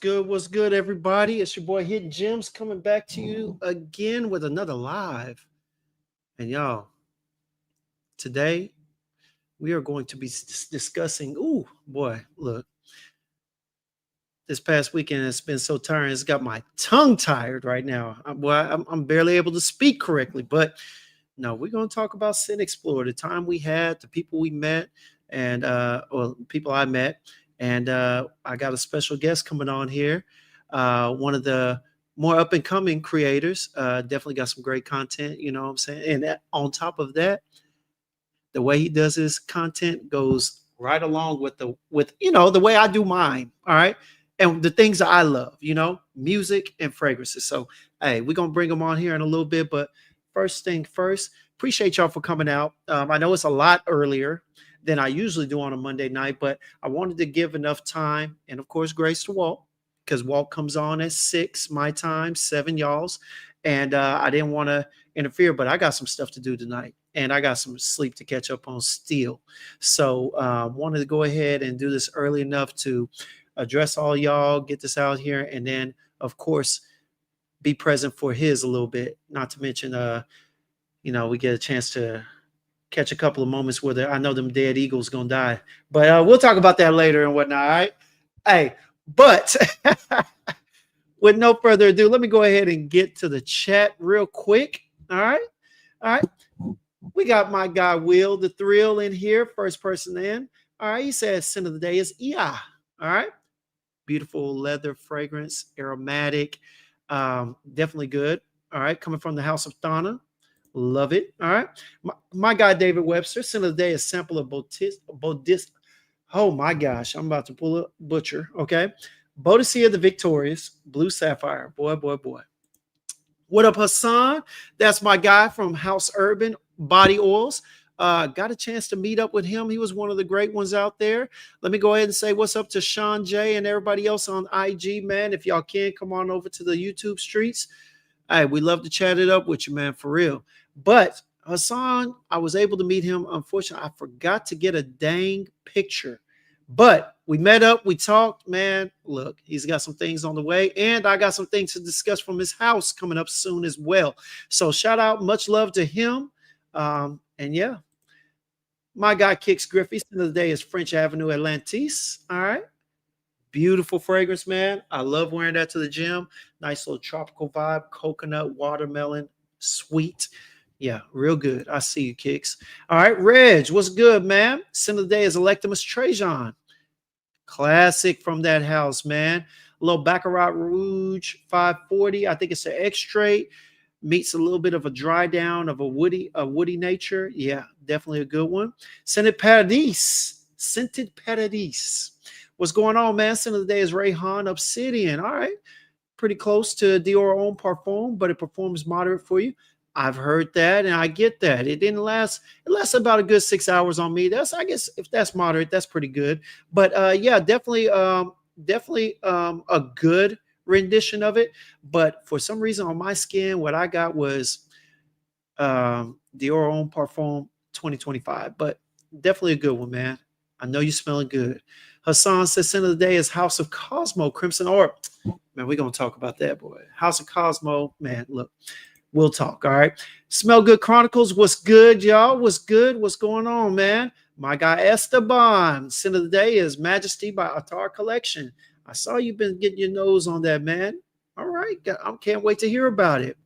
What's good, everybody? It's your boy Hidden Gems coming back to you again with another live. And y'all, today we are going to be discussing. Ooh, boy, look, this past weekend has been so tiring. It's got my tongue tired right now. I'm barely able to speak correctly. But no, we're going to talk about Scentxplore, the time we had, the people we met, and or people I met. And I got a special guest coming on here, one of the more up and coming creators. Definitely got some great content, you know what I'm saying? And on top of that, the way he does his content goes right along with the way I do mine. All right. And the things that I love, music and fragrances. So, hey, we're going to bring them on here in a little bit. But first thing first, appreciate y'all for coming out. I know it's a lot earlier than I usually do on a Monday night, but I wanted to give enough time and, of course, grace to Walt, because Walt comes on at 6 my time, 7 y'all's. And I didn't want to interfere, but I got some stuff to do tonight. And I got some sleep to catch up on still. So wanted to go ahead and do this early enough to address all y'all, get this out here, and then, of course, be present for his a little bit. Not to mention, we get a chance to catch a couple of moments where I know them dead eagles going to die. But we'll talk about that later and whatnot, all right? Hey, but with no further ado, let me go ahead and get to the chat real quick, all right? All right. We got my guy, Will the Thrill, in here, first person in. All right, he says, scent of the day is Ia. All right. Beautiful leather fragrance, aromatic, definitely good. All right, coming from the House of Thana. Love it. All right. My guy, David Webster, scent of the day is sample of Bodis. Oh, my gosh. I'm about to pull a butcher. Okay. Bodicea the Victorious, Blue Sapphire. Boy, boy, boy. What up, Hassan? That's my guy from House Urban Body Oils. Got a chance to meet up with him. He was one of the great ones out there. Let me go ahead and say what's up to Sean J and everybody else on IG, man. If y'all can, come on over to the YouTube streets. Hey, we love to chat it up with you, man, for real. But Hassan, I was able to meet him. Unfortunately, I forgot to get a dang picture. But we met up, we talked, man. Look, he's got some things on the way, and I got some things to discuss from his house coming up soon as well. So shout out, much love to him. And yeah, my guy Kix Griffey. Scent of the day is French Avenue Atlantis. All right. Beautiful fragrance, man. I love wearing that to the gym. Nice little tropical vibe, coconut, watermelon, sweet. Yeah, real good. I see you, Kicks. All right, Reg, what's good, man? Scent of the day is Electimus Trajan. Classic from that house, man. A little Baccarat Rouge 540. I think it's an extrait. Meets a little bit of a dry down of a woody nature. Yeah, definitely a good one. Scented Paradis. What's going on, man? Scent of the day is Rayhan Obsidian. All right. Pretty close to Dior Homme Parfum, but it performs moderate for you. I've heard that, and I get that. It didn't last. It lasted about a good 6 hours on me. I guess, if that's moderate, that's pretty good. But yeah, definitely a good rendition of it. But for some reason on my skin, what I got was Dior Homme Parfum 2025. But definitely a good one, man. I know you're smelling good. Hassan says, scent of the day is House of Cosmo Crimson Orb. Man, we're going to talk about that, boy. House of Cosmo, man, look. We'll talk, all right? Smell Good Chronicles, what's good, y'all? What's good? What's going on, man? My guy Esteban, scent of the day is Majesty by Attar Collection. I saw you've been getting your nose on that, man. All right, I can't wait to hear about it.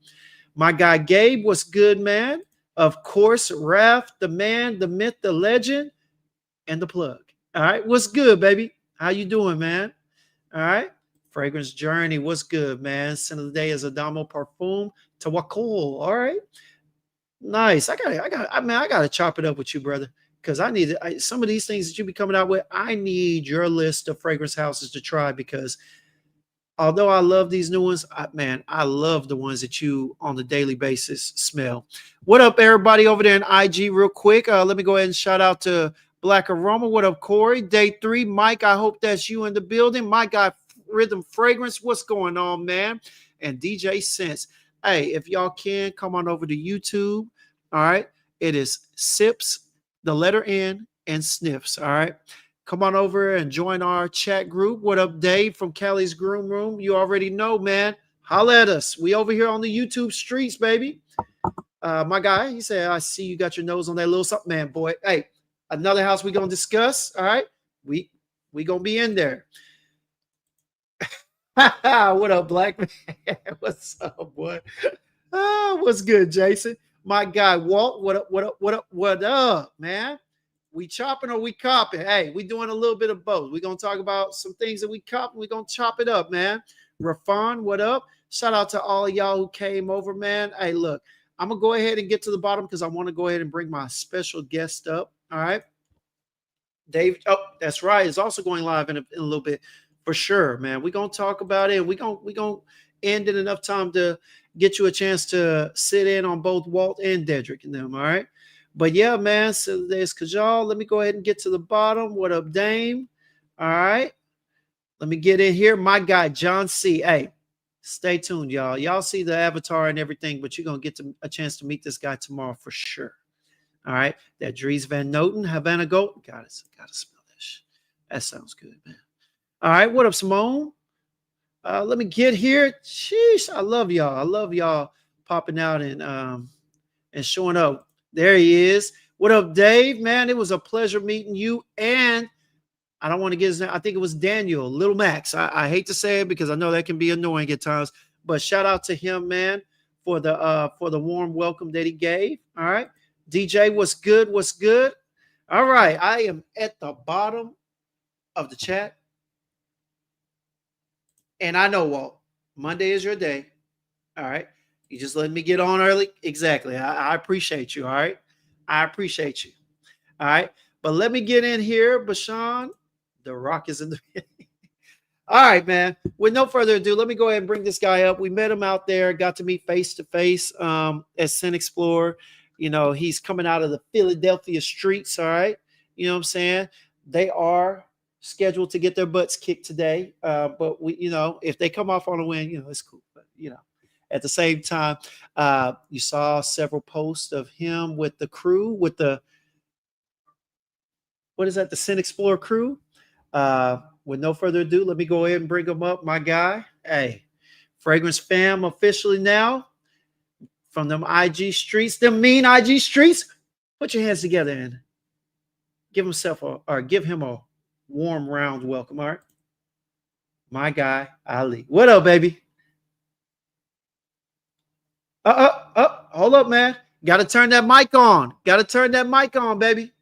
My guy Gabe, what's good, man? Of course, Raph, the man, the myth, the legend, and the plug. All right, what's good, baby? How you doing, man? All right. Fragrance Journey, what's good, man? Scent of the day is Adamo Parfum Tawakkul. All right, nice. I gotta chop it up with you, brother, because I need some of these things that you be coming out with. I need your list of fragrance houses to try, because although I love these new ones, I love the ones that you on the daily basis smell. What up, everybody over there in IG? Real quick, let me go ahead and shout out to Black Aroma. What up, Corey? Day 3, Mike. I hope that's you in the building. My guy Rhythm Fragrance, what's going on, man? And DJ Sense. Hey, if y'all can, come on over to YouTube. All right. It is Sips, the letter N, and Sniffs. All right. come on over and join our chat group. What up, Dave from Cali's Groom Room? You already know, man. Holla at us. We over here on the YouTube streets, baby. My guy, he said, I see you got your nose on that little something, man, boy. Hey, another house we gonna discuss. All right, we gonna be in there. What up, black man? What's up, boy? What's good, Jason? My guy, Walt. What up? What up? What up? What up, man? We chopping or we copping? Hey, we doing a little bit of both. We're gonna talk about some things that we cop. We're gonna chop it up, man. Rafan, what up? Shout out to all of y'all who came over, man. Hey, look, I'm gonna go ahead and get to the bottom because I want to go ahead and bring my special guest up. All right, Dave. Oh, that's right. It's also going live in a little bit. For sure, man. We're gonna talk about it. We're gonna end in enough time to get you a chance to sit in on both Walt and Dedrick and them. All right. But yeah, man. So there's Kajal. Let me go ahead and get to the bottom. What up, Dame? All right. Let me get in here. My guy, John C. Hey, stay tuned, y'all. Y'all see the avatar and everything, but you're gonna get a chance to meet this guy tomorrow for sure. All right. That Dries Van Noten, Havana Goat. Gotta smell this. That sounds good, man. All right, what up, Simone? Let me get here. Sheesh, I love y'all. I love y'all popping out and showing up. There he is. What up, Dave? Man, it was a pleasure meeting you. And I don't want to get his name. I think it was Daniel, Little Max. I hate to say it because I know that can be annoying at times. But shout out to him, man, for the warm welcome that he gave. All right, DJ, what's good? What's good? All right, I am at the bottom of the chat. And I know, Walt, Monday is your day. All right. You just let me get on early. Exactly. I appreciate you. All right. I appreciate you. All right. But let me get in here. Bashan, the rock is in the. All right, man. With no further ado, let me go ahead and bring this guy up. We met him out there, got to meet face to face at Scentxplore. You know, he's coming out of the Philadelphia streets. All right. You know what I'm saying? They are scheduled to get their butts kicked today. But we, you know, if they come off on a win, you know, it's cool. But, you know, at the same time, you saw several posts of him with the crew, with the, what is that? The Scentxplore crew. With no further ado, let me go ahead and bring him up. My guy. Hey, Fragrance Fam officially now from them IG streets, them mean IG streets. Put your hands together and give him a warm round welcome. All right, my guy Ali. What up, baby? Hold up, man. Got to turn that mic on. Got to turn that mic on, baby.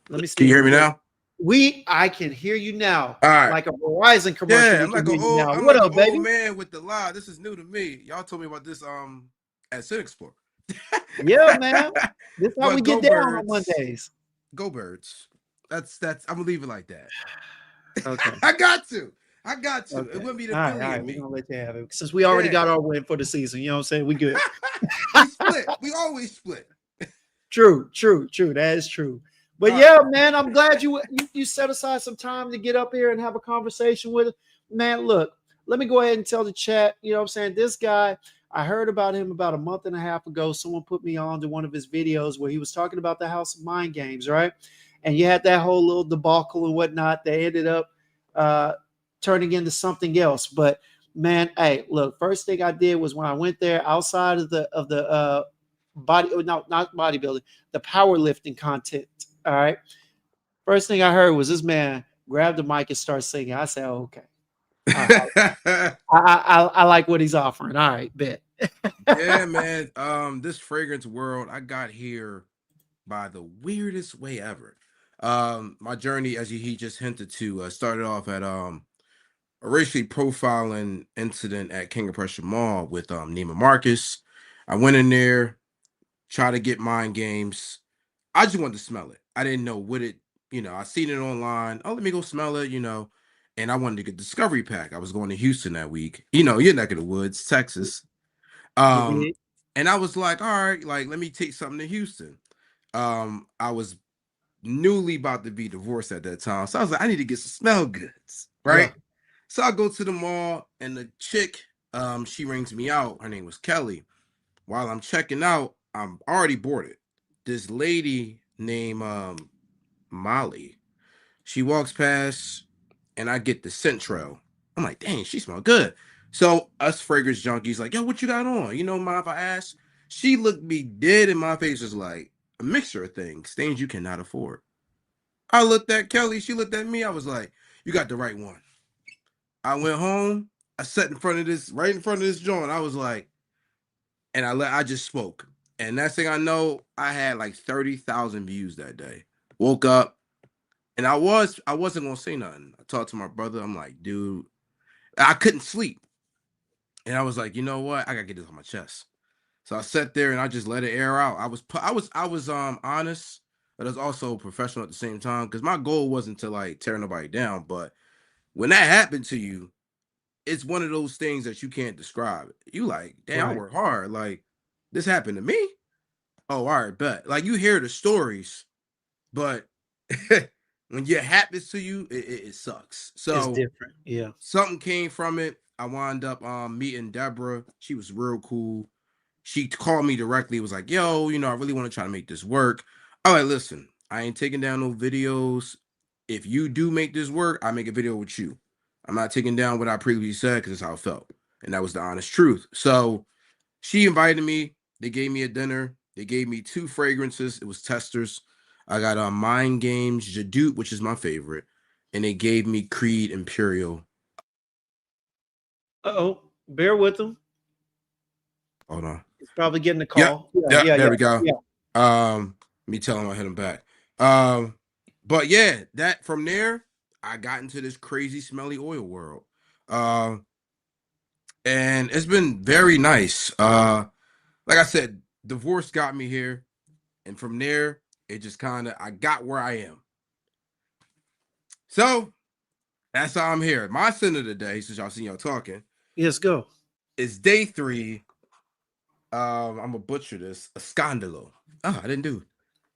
Let me see. Can you hear me now? I can hear you now. All right. Like a Verizon commercial. Yeah, I'm like an old baby? Man with the live. This is new to me. Y'all told me about this at Scentxplore. Yeah, man. This is how we get down on Mondays. Go Birds. That's I'm gonna leave it like that. Okay. I got to. Okay. It wouldn't be the Philly. All right, we're gonna let you have it. Since we already got our win for the season, you know what I'm saying? We good. We split. We always split. True. That is true. But yeah, man, I'm glad you set aside some time to get up here and have a conversation with us. Man, look, let me go ahead and tell the chat, you know what I'm saying? This guy, I heard about him about a month and a half ago. Someone put me on to one of his videos where he was talking about the House of Mind Games, right? And you had that whole little debacle and whatnot. They ended up turning into something else. But man, hey, look, first thing I did was when I went there outside of the not bodybuilding, the powerlifting content. All right. First thing I heard was this man grab the mic and start singing. I said, oh, okay. I like what he's offering. All right, bet. Yeah, man. This fragrance world, I got here by the weirdest way ever. My journey, as he just hinted to, started off at a racially profiling incident at King of Prussia Mall with Neiman Marcus. I went in there, tried to get mind games. I just wanted to smell it. I didn't know what it, I seen it online. Oh, let me go smell it, and I wanted to get Discovery Pack. I was going to Houston that week. Your neck of the woods, Texas. And I was like, all right, like, let me take something to Houston. I was newly about to be divorced at that time. So I was like, I need to get some smell goods, right? Yeah. So I go to the mall and the chick, she rings me out. Her name was Kelly. while I'm checking out, I'm already boarded. This lady named Molly, she walks past, and I get the scent trail. I'm like, dang, she smell good. So us fragrance junkies like, yo, what you got on? You know, mind if I ask? She looked me dead in my face, was like, a mixture of things, things you cannot afford. I looked at Kelly, she looked at me. I was like, you got the right one. I went home. I sat in front of this, right in front of this joint. I was like, and I just spoke. And next thing I know, I had like 30,000 views that day. Woke up, and I wasn't gonna say nothing. I talked to my brother. I'm like, dude, I couldn't sleep. And I was like, you know what? I gotta get this on my chest. So I sat there and I just let it air out. I was honest, but I was also professional at the same time, because my goal wasn't to like tear nobody down. But when that happened to you, it's one of those things that you can't describe. You like, damn, I Right. work hard. Like, this happened to me. Oh, all right, bet. Like, you hear the stories, but when it happens to you, it sucks. It's So different. Yeah. something came from it. I wound up meeting Deborah. She was real cool. She called me directly, was like, yo, I really want to try to make this work. I'm like, listen, I ain't taking down no videos. If you do make this work, I make a video with you. I'm not taking down what I previously said, because that's how it felt. And that was the honest truth. So she invited me. They gave me a dinner. They gave me 2 fragrances. It was testers. I got Mind Games Jadoot, which is my favorite. And they gave me Creed Imperial. Uh-oh. Bear with them. Hold on. He's probably getting a Yep. call. Yeah, Yep. yeah, There yeah. we go. Yeah. Me tell him I hit him back. But yeah, that from there, I got into this crazy smelly oil world. And it's been very nice. Like I said, divorce got me here. And from there, it just I got where I am. So that's how I'm here. My sin of the day, since y'all seen y'all talking, Yes, go. is day 3. I'm gonna butcher this. A scandalo. Oh, I didn't do.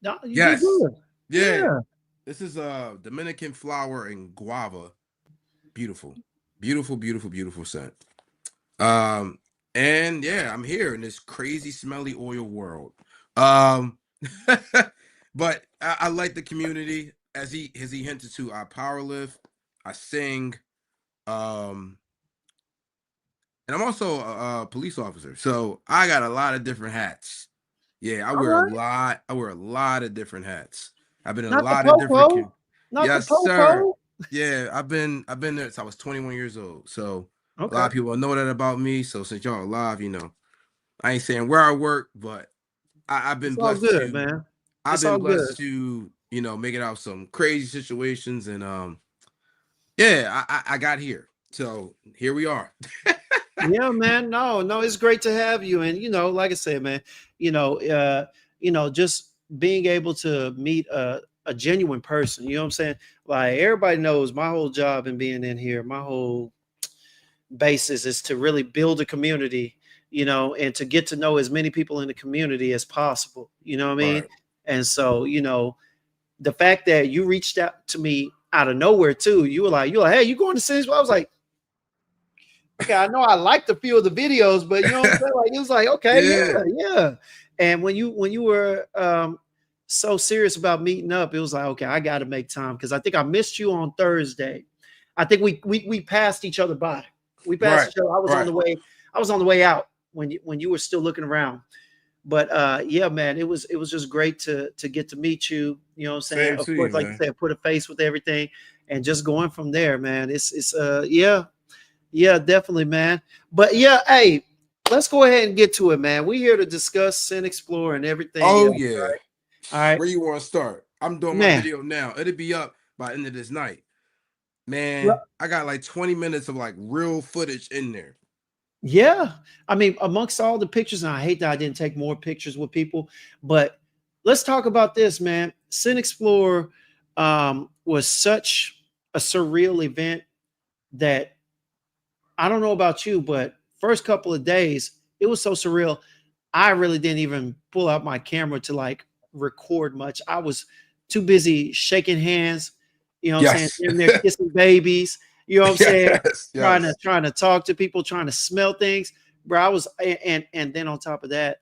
No, you did Yes. good. Yeah. Yeah. This is Dominican flower and guava. Beautiful. Beautiful, beautiful, beautiful scent. And yeah, I'm here in this crazy smelly oil world. But I like the community. As he hinted to, I power lift, I sing, and I'm also a police officer. So I got a lot of different hats. Yeah, I All wear a right. lot. I wear a lot of different hats. I've been in a Not the lot of different popo. Not the Yes, sir. popo. Yeah, I've been there since I was 21 years old. So a lot Okay. of people know that about me. So since y'all alive, I ain't saying where I work, but I've been It's all blessed good, to man. It's all good. make it out of some crazy situations. And yeah, I got here. So here we are. Yeah, man. No, no, it's great to have you. And like I said, man, just being able to meet a genuine person, you know what I'm saying? Like everybody knows my whole job in being in here, my whole basis is to really build a community, and to get to know as many people in the community as possible. You know what I mean? Right. And so, the fact that you reached out to me out of nowhere too, you're like, hey, you going to Scentxplore? I was like, okay, I know I liked a few of the videos, but you know what I'm saying? Like it was like, okay, Yeah. yeah, yeah. And when you were so serious about meeting up, it was like, okay, I got to make time, because I think I missed you on Thursday. I think we passed each other by. We passed Right. each other. I was on Right. the way. I was on the way out when you were still looking around. But yeah, man, it was just great to get to meet you. You know what I'm saying? Same Of to you, course, like you man. said, put a face with everything, and just going from there, man. It's yeah. Yeah, definitely, man. But yeah, hey, let's go ahead and get to it, man. We're here to discuss Scentxplore and everything Oh else. yeah. All right, Where you want to start? I'm doing my man. video now. It'll be up by the end of this night. Man, Well, I got like 20 minutes of like real footage in there. yeah, I mean, amongst all the pictures, and I hate that I didn't take more pictures with people, but let's talk about this, man. Scentxplore was such a surreal event that I don't know about you, but first couple of days, it was so surreal. I really didn't even pull out my camera to like record much. I was too busy shaking hands, you know what I'm saying? Yes. In there kissing babies, you know what I'm saying? Yes. Trying to Yes. trying to talk to people, trying to smell things. bro, I was, and then on top of that,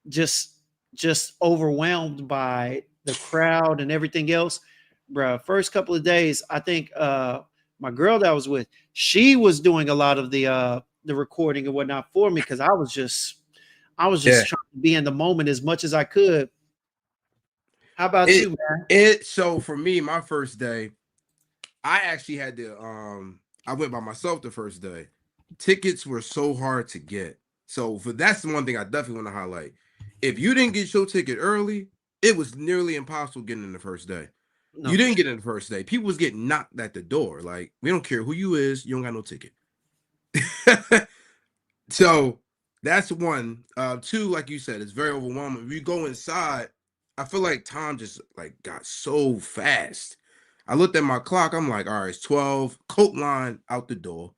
just just overwhelmed by the crowd and everything else, bro. First couple of days, I think my girl that I was with, she was doing a lot of the recording and whatnot for me because I was Yeah. just trying to be in the moment as much as I could. How about It you, man? so for me, my first day, I actually had to I went by myself the first day. Tickets were so hard to get. So for that's the one thing I definitely want to highlight. If you didn't get your ticket early, it was nearly impossible getting in the first day. No, You for didn't sure. get in the first day. People was getting knocked at the door. Like, we don't care who you is, you don't got no ticket. So that's one. Two, like you said, it's very overwhelming. If you go inside, I feel like time just like got so fast. I looked at my clock. I'm like, all right, it's 12. Coat line out the door.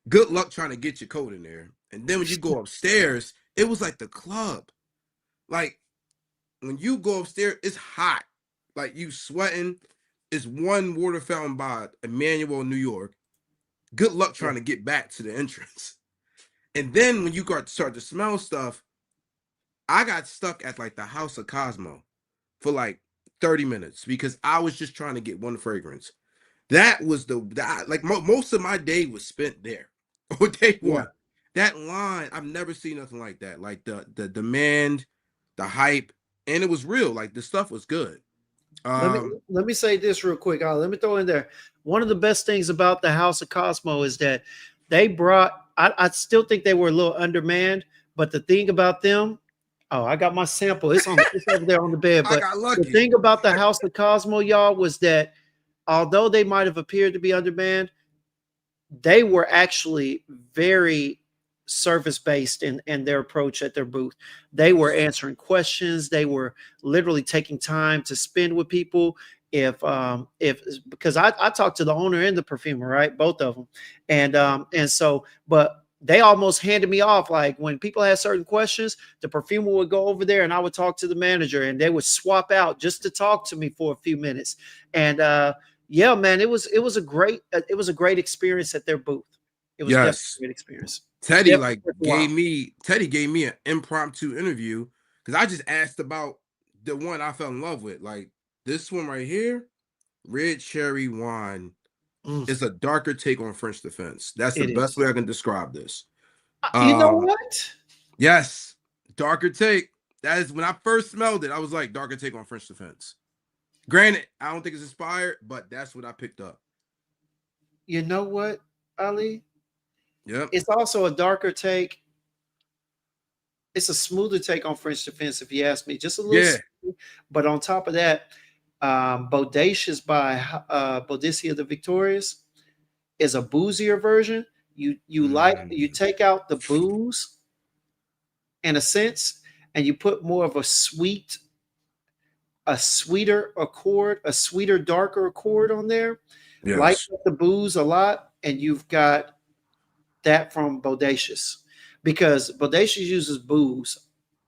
Good luck trying to get your coat in there. And then when you go upstairs, it was like the club. Like when you go upstairs, it's hot. Like you sweating. It's one water fountain by Emmanuel, New York. Good luck Yeah, trying to get back to the entrance. And then when you start to smell stuff, I got stuck at like the House of Cosmo for like 30 minutes because I was just trying to get one fragrance. That was like most of my day was spent there. On day yeah. one, that line, I've never seen nothing like that. Like the demand, the hype, and it was real. Like the stuff was good. Let me Um, let me say this real quick. Let me throw in there. One of the best things about the House of Cosmo is that they brought. I still think they were a little undermanned, but the thing about them, oh, I got my sample. It's over there on the bed. I But got the lucky. thing about the House of Cosmo, y'all, was that although they might have appeared to be undermanned, they were actually very service based in their approach at their booth. They were answering questions. They were literally taking time to spend with people. If because I talked to the owner and the perfumer, right, both of them, and so, but they almost handed me off. Like when people had certain questions, the perfumer would go over there and I would talk to the manager, and they would swap out just to talk to me for a few minutes. And yeah, man, it was a great experience at their booth. It was definitely a Yes, great experience. Teddy Definitely like worth a while. Teddy gave me an impromptu interview because I just asked about the one I fell in love with. Like this one right here, red cherry wine. Mm, It's a darker take on French defense. That's the it best is. way I can describe this. You know Um, what? yes, darker take. That is when I first smelled it. I was like, darker take on French defense. Granted, I don't think it's inspired, but that's what I picked up. You know what, Ali? Yep. It's also a darker take. It's a smoother take on French defense, if you ask me. Just a little, Yeah. but on top of that, Bodacious by Boudicca the Victorious is a boozier version. You Mm. take out the booze in a sense, and you put more of a sweeter accord, a sweeter, darker accord on there. Light Yes. up the booze a lot, and you've got that from Bodacious because Bodacious uses booze,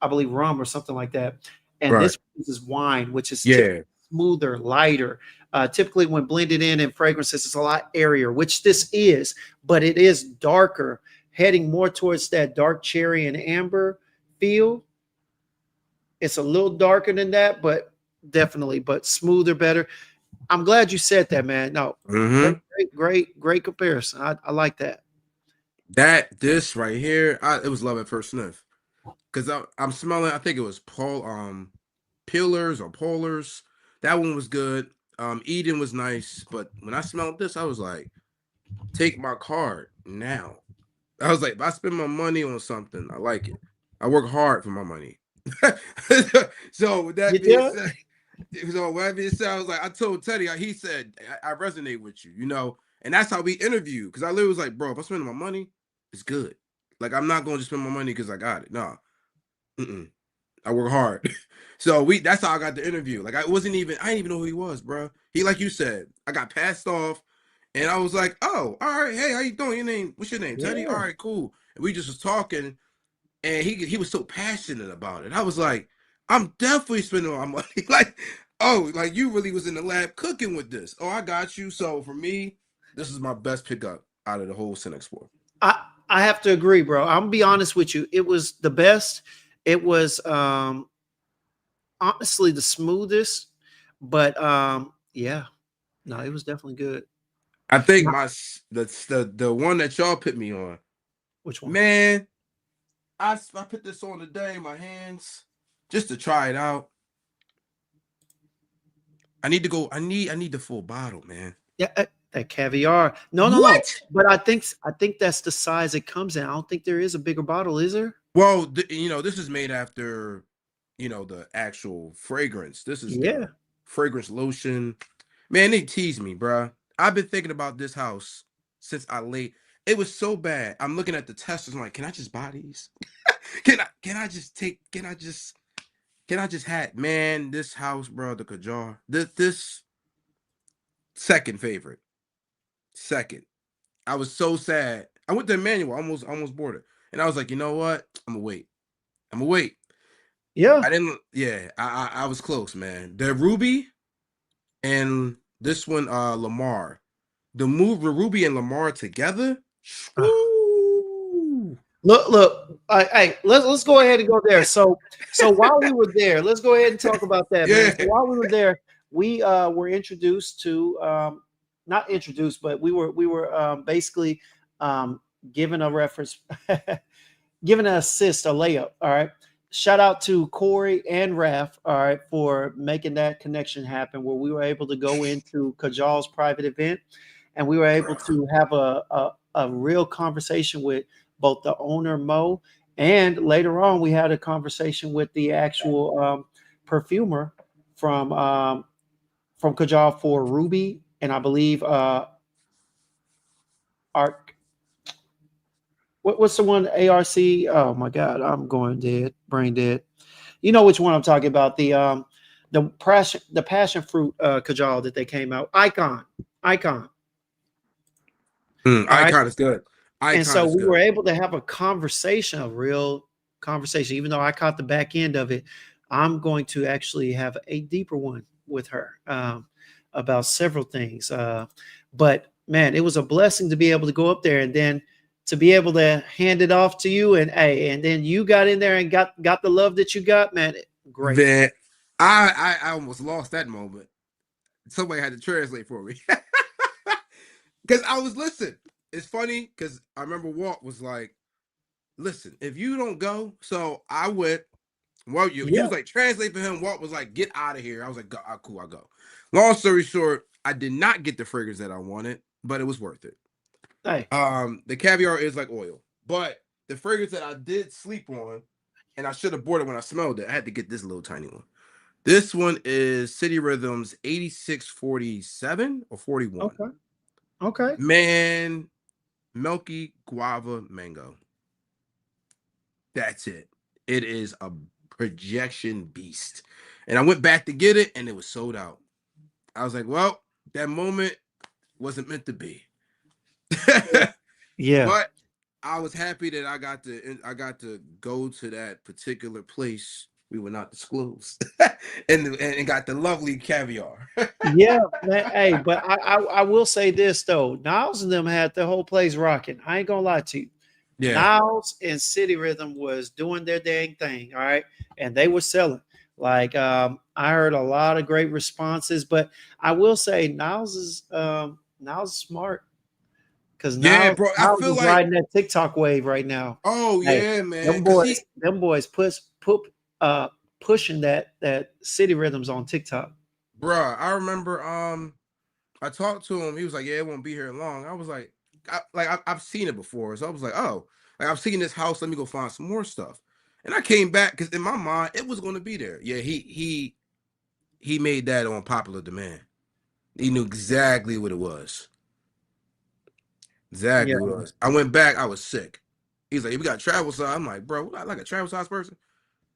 I believe rum or something like that, and Right. this uses wine, which is typically Yeah. smoother, lighter. Typically, when blended in fragrances, it's a lot airier, which this is, but it is darker, heading more towards that dark cherry and amber feel. It's a little darker than that, but definitely, but smoother, better. I'm glad you said that, man. No, great, Mm-hmm. great comparison. I like that. This right here, it was love at first sniff. Because I'm smelling, I think it was Peelers or Polars. That one was good. Eden was nice, but when I smelled this, I was like, take my card now. I was like, if I spend my money on something, I like it. I work hard for my money. So with You that being did? said, I was like, I told Teddy, he said, I resonate with you, and that's how we interview. Because I literally was like, bro, if I'm spending my money, it's good. Like, I'm not going to spend my money because I got it. No, I work hard. So that's how I got the interview. Like, I didn't even know who he was, bro. He, like you said, I got passed off and I was like, oh, all right. Hey, how you doing? What's your name? Teddy? All Yeah. right, cool. And we just was talking and he was so passionate about it. I was like, I'm definitely spending my money. Like, oh, like you really was in the lab cooking with this. Oh, I got you. So for me, this is my best pickup out of the whole Scentxplore. I have to agree, bro. I'm gonna be honest with you. It was the best. It was honestly the smoothest, but yeah, no, it was definitely good. I think Now, the one that y'all put me on, which one? man. I put this on today in my hands just to try it out. I need to go. I need the full bottle, man. Yeah, that caviar. No, no, no. What? But I think that's the size it comes in. I don't think there is a bigger bottle, is there? Well, this is made after, the actual fragrance. This is Yeah. the fragrance lotion. Man, they tease me, bruh. I've been thinking about this house since I laid. It was so bad. I'm looking at the testers. I'm like, can I just buy these? Can I just have, man, this house, bro, the Kajar. This second favorite. Second. I was so sad. I went to Emmanuel, almost bought it. And I was like, you know what? I'm gonna wait. I'm gonna wait. Yeah. I didn't, yeah, I was close, man. The Ruby and this one, Lamar. The Ruby and Lamar together. Uh, Woo! look. Hey, let's go ahead and go there. So while we were there, let's go ahead and talk about that, man. Yeah. So while we were there, we were introduced to not introduced, but we were basically given a reference, given an assist, a layup. All right. Shout out to Corey and Raf, all right, for making that connection happen where we were able to go into Kajal's private event and we were able to have a real conversation with both the owner, Mo, and later on we had a conversation with the actual perfumer from Kajal for Ruby and I believe Art. What's the one ARC? Oh my God, I'm going dead, brain dead. You know which one I'm talking about? The passion fruit Kajal that they came out. Icon. All right. Icon is good. And Icon so is we were good. able to have a conversation, a real conversation, even though I caught the back end of it. I'm going to actually have a deeper one with her about several things. But man, it was a blessing to be able to go up there and then to be able to hand it off to you and then you got in there and got the love that you got, man. Great. That I almost lost that moment. Somebody had to translate for me. Because I was listening. It's funny because I remember Walt was like, listen, if you don't go, so I went. Well, he Yeah. was like, translate for him. Walt was like, get out of here. I was like, go, cool, I'll go. Long story short, I did not get the fragrance that I wanted, but it was worth it. Hey. The caviar is like oil, but the fragrance that I did sleep on, and I should have bought it when I smelled it. I had to get this little tiny one. This one is City Rhythms 8647 or 41. Okay. Okay. Man, milky guava mango. That's it. It is a projection beast. And I went back to get it and it was sold out. I was like, well, that moment wasn't meant to be. Yeah. But I was happy that I got to go to that particular place we were not disclosed and got the lovely caviar. Yeah, man. Hey, but I will say this though. Niles and them had the whole place rocking. I ain't gonna lie to you. Yeah. Niles and City Rhythm was doing their dang thing, all right, and they were selling. Like I heard a lot of great responses, but I will say Niles is smart because Yeah, bro. I Niles feel is like, riding that TikTok wave right now. oh Hey, yeah, man. them boys pushing that City Rhythms on TikTok. Bruh, I remember I talked to him. He was like, yeah, it won't be here long. I was like, I've seen it before. So I was like, oh, like I've seen this house. Let me go find some more stuff. And I came back because in my mind it was going to be there. Yeah, he made that on popular demand. He knew exactly what it was. Exactly Yeah. what it was. I went back. I was sick. He's like, if we got travel size, I'm like, bro, like a travel size person.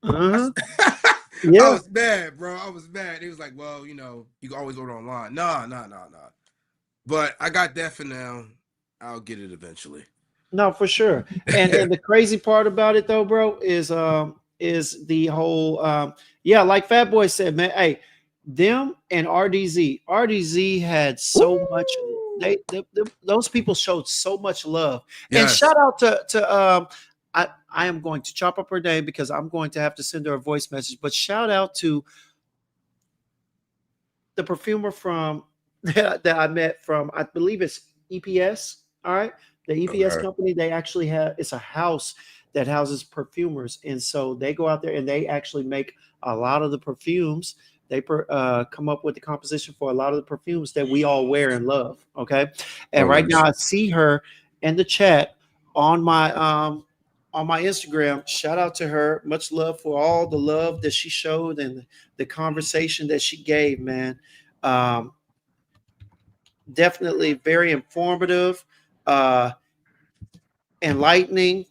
Uh-huh. I Yeah. was mad, bro. I was mad. He was like, well, you can always order online. Nah. But I got that for now. I'll get it eventually. No, for sure. And the crazy part about it though, bro, is the whole yeah, like Fat Boy said, man. Hey, them and RDZ. RDZ had so much those people showed so much love. And Yes. shout out to I am going to chop up her name because I'm going to have to send her a voice message. But shout out to the perfumer from that I met from, I believe it's EPS. All right. The EPS Okay. company, they actually have, it's a house that houses perfumers. And so they go out there and they actually make a lot of the perfumes. They come up with the composition for a lot of the perfumes that we all wear and love. Okay. And right now I see her in the chat on my Instagram. Shout out to her. Much love for all the love that she showed and the conversation that she gave, man. Um, Definitely very informative, enlightening.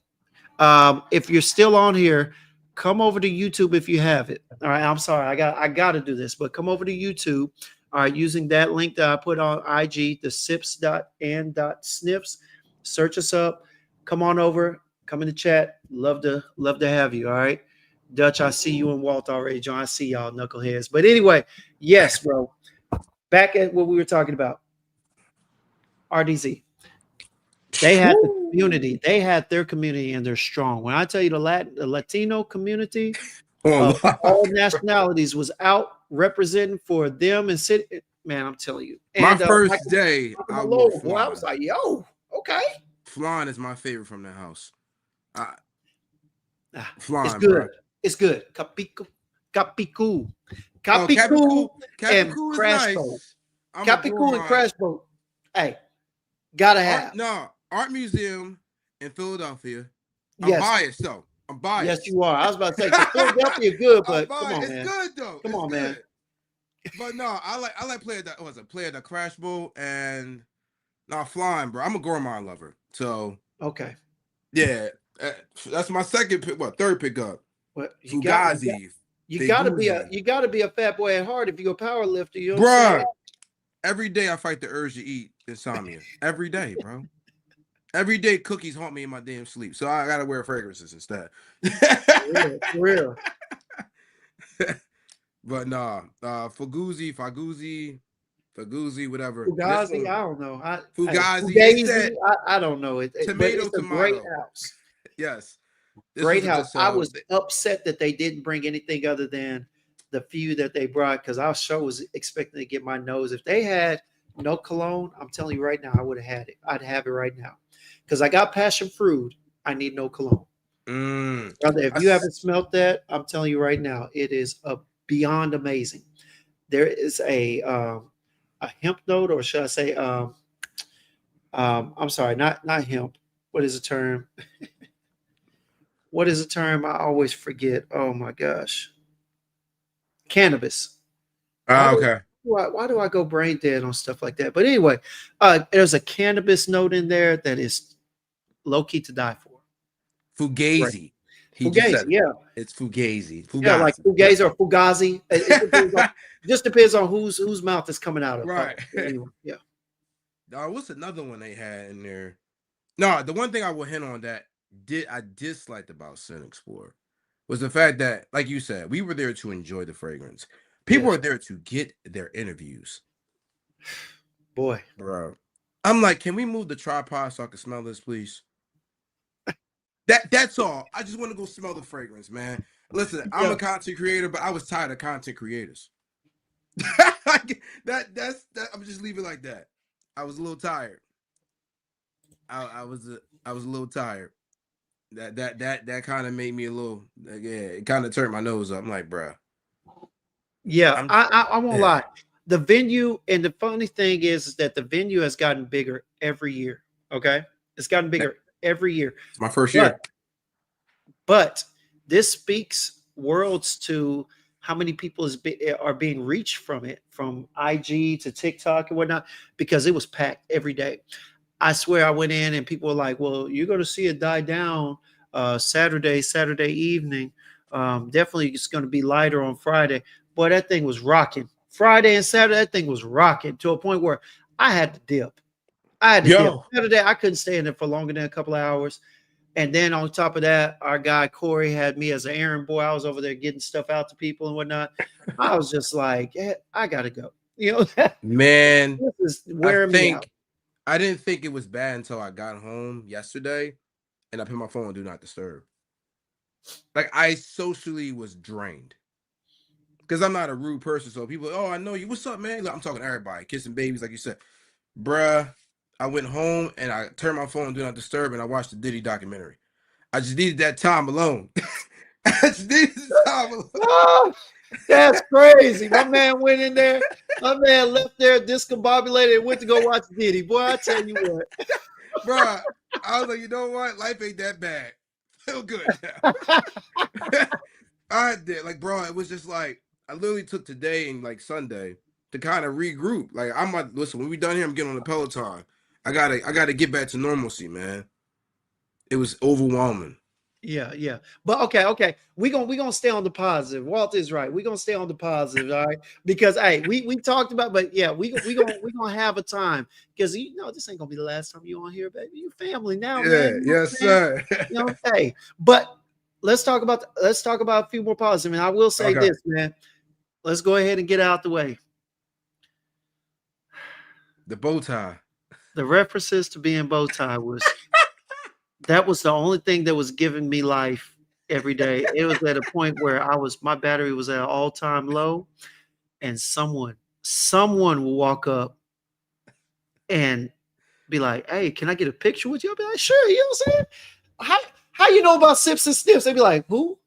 If you're still on here, come over to YouTube if you have it. All right, I'm sorry, I got to do this, but come over to YouTube. All right, using that link that I put on IG, the sips.and.sniffs. Search us up. Come on over. Come in the chat. Love to have you. All right, Dutch. I see you and Walt already. John, I see y'all knuckleheads. But anyway, yes, bro. Back at what we were talking about. RDZ. They had the community. They had their community, and they're strong. When I tell you the Latino community of all nationalities was out representing for them and city, man, I'm telling you. And, my first day, I wore Boy, I was like, yo, okay. Flan is my favorite from that house. Flan, it's good. Bro. It's good. Capicu, and Crash Boat. Capicu and Crash Boat. Hey, gotta have. Art Museum in Philadelphia. I'm biased though. I'm biased. Yes, you are. I was about to say Philadelphia good, but come on, it's man. It's good though. Come on, man. But no, I like Player the Crash Boat and Flying, bro. I'm a gourmand lover. So okay. Yeah. That's my second pick. Third pickup. What Fugazi. You gotta be a fat boy at heart if you're a power lifter. You know bro. Every day I fight the urge to eat insomnia. Every day, bro. Every day cookies haunt me in my damn sleep. So I gotta wear fragrances instead. For real. But Fugazi, whatever. Fugazi, I don't know. Fugazi, I don't know it. Tomato. Great house. Yes. Great house. I was upset that they didn't bring anything other than the few that they brought because our show was expecting to get my nose. If they had no cologne, I'm telling you right now, I would have had it. I'd have it right now because I got passion fruit. I need no cologne. Brother, if you haven't smelled that, I'm telling you right now, it is beyond amazing. There is a hemp note, or should I say, I'm sorry, not hemp. What is the term? What is the term? I always forget. Oh my gosh. Cannabis. Okay. Why do I go brain dead on stuff like that? But anyway, there's a cannabis note in there that is low key to die for. Fugazi. Right. Fugazi, yeah. It's Fugazi. Yeah, like Fugazi or Fugazi. It just depends on whose mouth is coming out of. Right. Anyway, yeah. What's another one they had in there? No, the one thing I will hint on that I disliked about Scentxplore was the fact that, like you said, we were there to enjoy the fragrance. People are there to get their interviews. Boy, bro, I'm like, can we move the tripod so I can smell this, please? That's all. I just want to go smell the fragrance, man. Listen, I'm a content creator, but I was tired of content creators. That's I'm just leave it like that. I was a little tired. I was a little tired. That kind of made me a little, it kind of turned my nose up. I'm like, bro. Yeah, I won't lie. The venue, and the funny thing is that the venue has gotten bigger every year. Okay, it's gotten bigger every year. It's my first year. But this speaks worlds to how many people are being reached from it, from IG to TikTok and whatnot, because it was packed every day. I swear I went in and people were like, well, you're going to see it die down Saturday evening. Definitely it's going to be lighter on Friday. Boy, that thing was rocking. Friday and Saturday, that thing was rocking to a point where I had to dip. Dip. Saturday, I couldn't stay in there for longer than a couple of hours. And then on top of that, our guy Corey had me as an errand boy. I was over there getting stuff out to people and whatnot. I was just like, I got to go. You know, man, this is wearing me out. I didn't think it was bad until I got home yesterday and I put my phone on do not disturb. Like I socially was drained. Because I'm not a rude person. So people, oh, I know you. What's up, man? Look, I'm talking to everybody, kissing babies, like you said. Bruh, I went home and I turned my phone on do not disturb and I watched the Diddy documentary. I just needed that time alone. I just needed the time alone. Oh, that's crazy. My man went in there. My man left there discombobulated and went to go watch Diddy. Boy, I tell you what. Bruh, I was like, you know what? Life ain't that bad. Feel good now. I did. Like, bro, it was just like, I literally took today and like Sunday to kind of regroup. Like, I'm like, listen, when we done here, I'm getting on the Peloton. I gotta get back to normalcy, man. It was overwhelming. Yeah. But okay. We gonna stay on the positive. Walt is right. We're gonna stay on the positive, all right? Because hey, we talked about, but yeah, we gonna have a time because you know this ain't gonna be the last time you on here, baby. You family now, man. Yeah, You know yes, what I'm saying? sir. You know, hey, but let's talk about a few more positive. And I will say Okay. this, man. Let's go ahead and get out the way. The bow tie. The references to being bow tie that was the only thing that was giving me life every day. It was at a point where my battery was at an all-time low, and someone will walk up and be like, "Hey, can I get a picture with you?" I'll be like, "Sure." You know what I'm saying? How you know about Sips and Snips? They'd be like, "Who?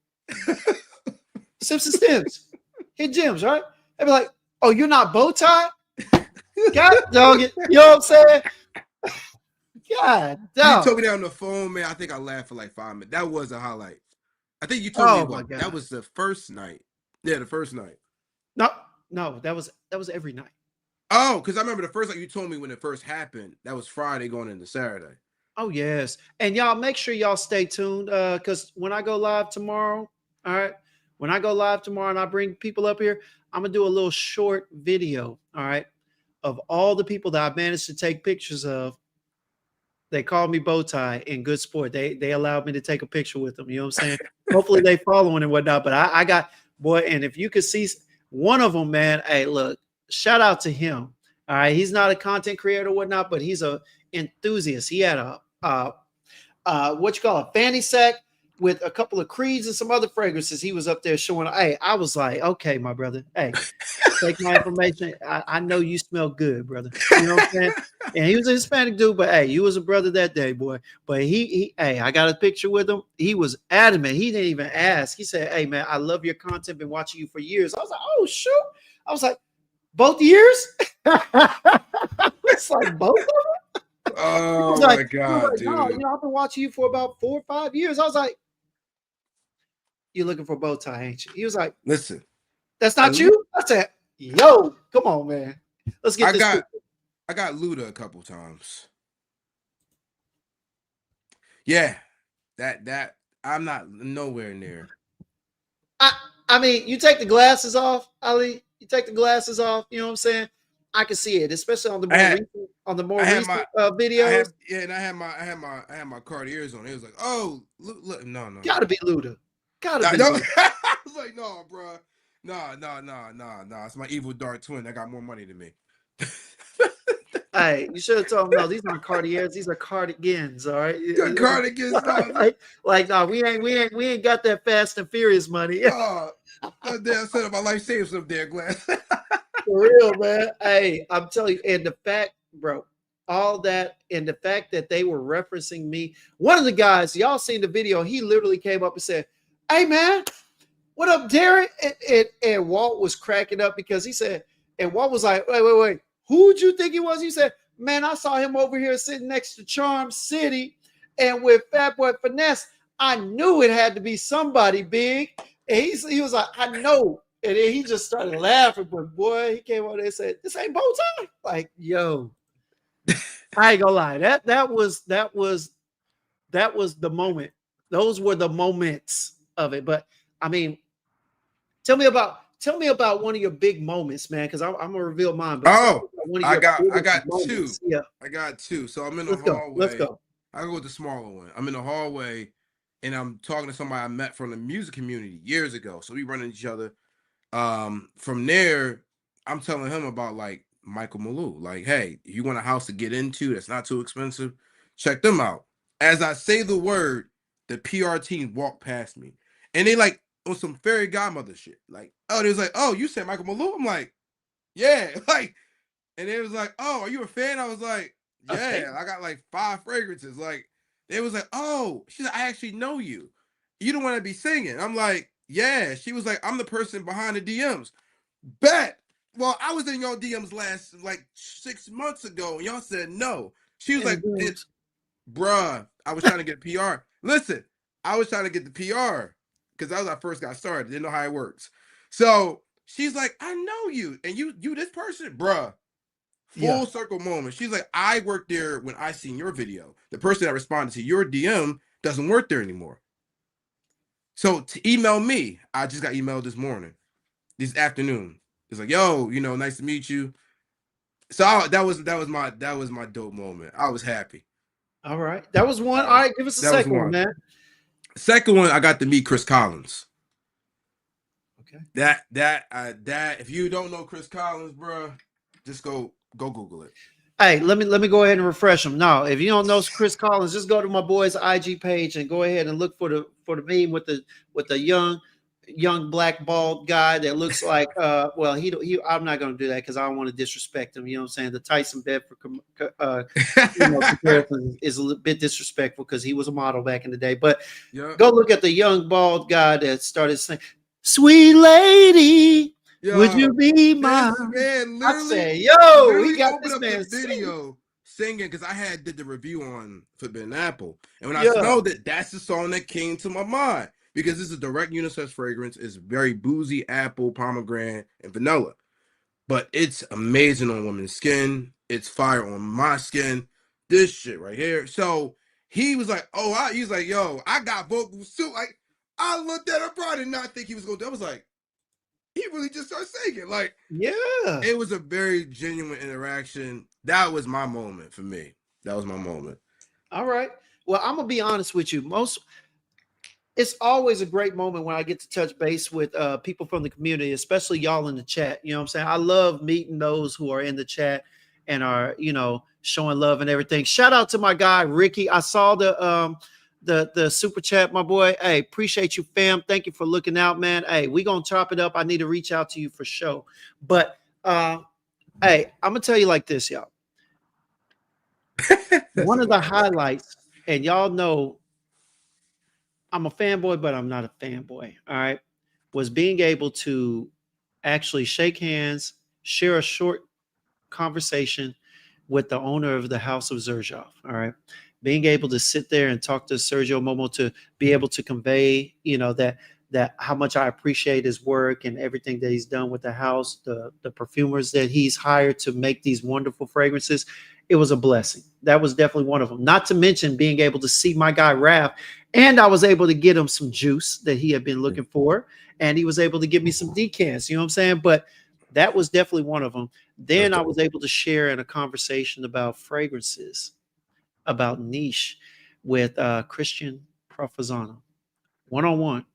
Sips and Snips? Hit Gemz, right?" They'd be like, "Oh, you're not bow tie? God dog it." You know what I'm saying? God You dog. told me that on the phone, man. I think I laughed for like 5 minutes. That was a highlight. I think you told me Oh my what? That God. was the first night. Yeah, the first night. No, that was every night. Oh, because I remember the first night you told me when it first happened. That was Friday going into Saturday. Oh yes, and y'all make sure y'all stay tuned because when I go live tomorrow, all right, when I go live tomorrow and I bring people up here, I'm gonna do a little short video, all right, of all the people that I managed to take pictures of. They called me Bowtie in good sport. They allowed me to take a picture with them. You know what I'm saying? Hopefully they following and whatnot. But I got boy, and if you could see one of them, man, hey, look, shout out to him. All right, he's not a content creator or whatnot, but he's a enthusiast. He had a what you call a fanny sack with a couple of creeds and some other fragrances. He was up there showing. Hey, I was like, okay, my brother. Hey, take my information. I know you smell good, brother. You know what I'm saying? And he was a Hispanic dude, but hey, you was a brother that day, boy. But hey, I got a picture with him. He was adamant. He didn't even ask. He said, "Hey, man, I love your content. Been watching you for years." I was like, "Oh, shoot!" I was like, "Both years?" It's like both of them. Oh Like, my he was God, like, "No, dude. I've been watching you for about 4 or 5 years." I was like, "You're looking for a bow tie, ain't you?" He was like, Listen, "That's at not least you." I said, "Yo, come on, man. Let's get I this got picture." I got Luda a couple times. Yeah, that I'm not nowhere near. I I mean, you take the glasses off, Ali. You take the glasses off. You know what I'm saying? I can see it, especially on the I more had recent I had my I videos. had yeah, and I had my Cartiers on. It was like, oh, look, no. Gotta be Luda. Gotta I be know. Luda. I was like, no, bro. No. It's my evil dark twin that got more money than me. Hey, you should have told him no. These aren't Cartiers. These are cardigans. All right. Good cardigans, no. No. We ain't got that Fast and Furious money. Oh, that damn set of my life savings up there, Glenn. For real, man. Hey, I'm telling you, and the fact, bro, all that, and the fact that they were referencing me. One of the guys, y'all seen the video, he literally came up and said, "Hey, man, what up, Derek?" And Walt was cracking up because he said, and Walt was like, wait. Who'd you think he was? He said, "Man, I saw him over here sitting next to Charm City and with Fat Boy Finesse. I knew it had to be somebody big." And he was like, "I know." And then he just started laughing. But boy, he came over there and said, "This ain't bow tie." Like, yo, I ain't gonna lie. That was the moment. Those were the moments of it. But I mean, tell me about one of your big moments, man, because I'm gonna reveal mine. But tell me Oh, about one of your I biggest got two. moments. Yeah, I got two. So I'm in the let's go. Let's hallway. go. I go with the smaller one. I'm in the hallway and I'm talking to somebody I met from the music community years ago. So we run into each other. From there, I'm telling him about like Michael Malou. Like, hey, you want a house to get into that's not too expensive? Check them out. As I say the word, the PR team walked past me, and they like on some fairy godmother shit. Like, oh, they was like, oh, you said Michael Malou? I'm like, yeah, like, and they was like, oh, are you a fan? I was like, A yeah, fan? I got like 5 fragrances. Like, they was like, oh, she's like, I actually know you. You don't want to be singing. I'm like, yeah. She was like, I'm the person behind the DMs. Bet. Well, I was in your DMs last like 6 months ago, and y'all said no. She was In the like, DMs. bruh, I was trying to get PR. Listen, I was trying to get the PR because that was when I first got started. Didn't know how it works. So she's like, I know you, and you this person, bruh. Yeah. Full circle moment. She's like, I worked there when I seen your video. The person that responded to your DM doesn't work there anymore. So to email me, I just got emailed this afternoon. It's like, yo, nice to meet you. So that was my dope moment. I was happy. All right. That was one. All Uh, right. Give us the that was second one, one. man. Second one, I got to meet Chris Collins. Okay. That if you don't know Chris Collins, bro, just go Google it. Hey, let me go ahead and refresh them. Now, if you don't know Chris Collins, just go to my boy's IG page and go ahead and look for the meme with the young black bald guy that looks like well he I'm not going to do that because I don't want to disrespect him. You know what I'm saying? The Tyson Bedford comparison is a little bit disrespectful because he was a model back in the day. But Yeah. go look at the young bald guy that started saying, "Sweet lady, would you be mine?" This man I literally, say, yo, he got opened this up the man singing. video singing because I did the review on Forbidden Apple, and when I Yeah. smelled it, that's the song that came to my mind because this is a direct unisex fragrance. It's very boozy, apple, pomegranate, and vanilla, but it's amazing on women's skin. It's fire on my skin. This shit right here. So he was like, oh, he's like, yo, I got vocals too. Like, I looked at him, bro. I did not think he was going to. I was like, he really just started singing. Like, Yeah. it was a very genuine interaction. That was my moment for me. That was my moment. All right. Well, I'm gonna be honest with you. It's always a great moment when I get to touch base with people from the community, especially y'all in the chat. You know what I'm saying? I love meeting those who are in the chat and are, showing love and everything. Shout out to my guy Ricky. I saw the super chat, my boy. Hey, appreciate you, fam. Thank you for looking out, man. Hey, we gonna chop it up. I need to reach out to you for sure. But hey, I'm gonna tell you like this, y'all. One of the highlights, and y'all know I'm a fanboy, but I'm not a fanboy. All right. Was being able to actually shake hands, share a short conversation with the owner of the House of Zerjov. All right. Being able to sit there and talk to Sergio Momo to be able to convey, that how much I appreciate his work and everything that he's done with the house, the perfumers that he's hired to make these wonderful fragrances. It was a blessing. That was definitely one of them. Not to mention being able to see my guy Raph, and I was able to get him some juice that he had been looking for, and he was able to give me some decants. You know what I'm saying? But that was definitely one of them. Then I was able to share in a conversation about fragrances, about niche, with Christian Profazano, one-on-one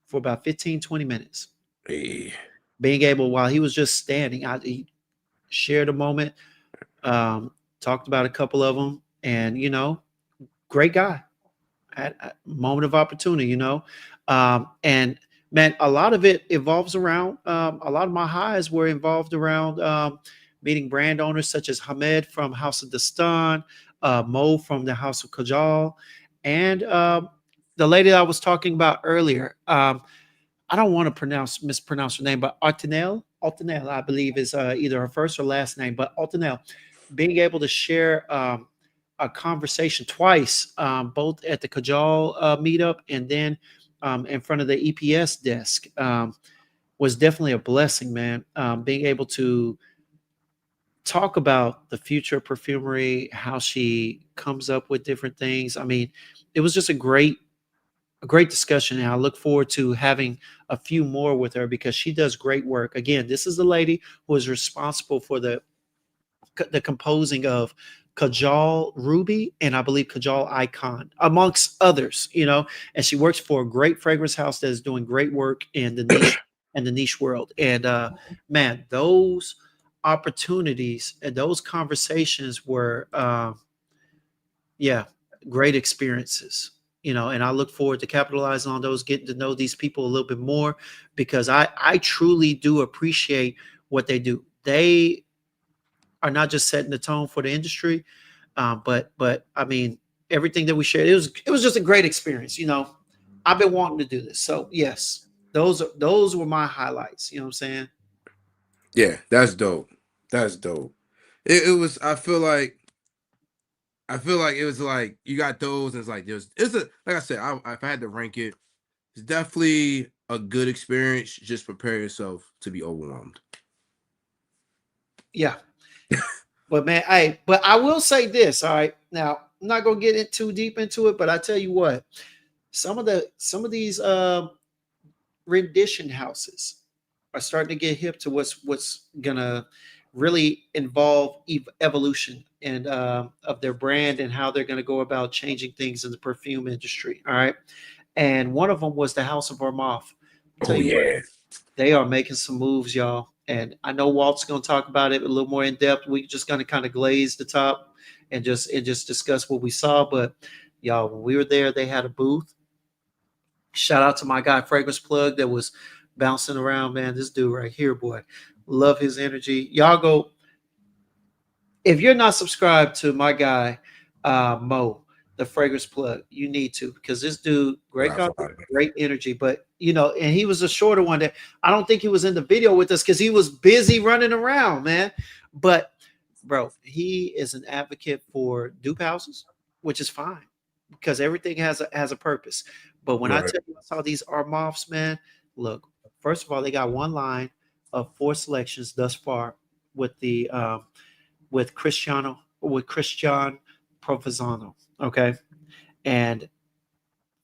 for about 15, 20 minutes. Hey. Being able, while he was just standing, he shared a moment, talked about a couple of them, and, great guy at a moment of opportunity, and man, a lot of it evolves around, a lot of my highs were involved around meeting brand owners such as Hamed from House of Dastan, Mo from the House of Kajal, and the lady I was talking about earlier. I don't want to mispronounce her name, but Artanel, I believe is either her first or last name, but Artanel, being able to share a conversation twice, both at the Kajal meetup and then in front of the EPS desk, was definitely a blessing, man. Being able to talk about the future of perfumery, how she comes up with different things. I mean, it was just a great discussion, and I look forward to having a few more with her because she does great work. Again, this is the lady who is responsible for the composing of Kajal Ruby and I believe Kajal Icon, amongst others, and she works for a great fragrance house that is doing great work in the niche world. And man, those opportunities, and those conversations were, yeah, great experiences. And I look forward to capitalizing on those, getting to know these people a little bit more, because I truly do appreciate what they do. They are not just setting the tone for the industry, but I mean, everything that we shared, it was just a great experience. I've been wanting to do this, so yes, those were my highlights. You know what I'm saying? Yeah, that's dope. That's dope. It was. I feel like it was like you got those, and it's like it's a like I said. If I had to rank it, it's definitely a good experience. Just prepare yourself to be overwhelmed. Yeah, but man, but I will say this. All right, now I'm not gonna get it too deep into it, but I tell you what, some of these rendition houses are starting to get hip to what's gonna really involve evolution and of their brand, and how they're going to go about changing things in the perfume industry. All right, and one of them was the House of Armaf. Tell Oh you what, yeah. they are making some moves, y'all. And I know Walt's going to talk about it a little more in depth. We're just going to kind of glaze the top and just discuss what we saw. But y'all, when we were there, they had a booth. Shout out to my guy Fragrance Plug that was bouncing around, man. This dude right here, boy, love his energy. Y'all go, if you're not subscribed to my guy Mo, the Fragrance Plug, you need to, because this dude, great Right, content, right. great energy. But and he was a shorter one that I don't think he was in the video with us because he was busy running around, man. But bro, he is an advocate for dupe houses, which is fine because everything has a purpose. But when I Right. tell you I saw these Armoffs, man, look, first of all, they got one line of 4 selections thus far with the with Christian Provenzano. Okay. And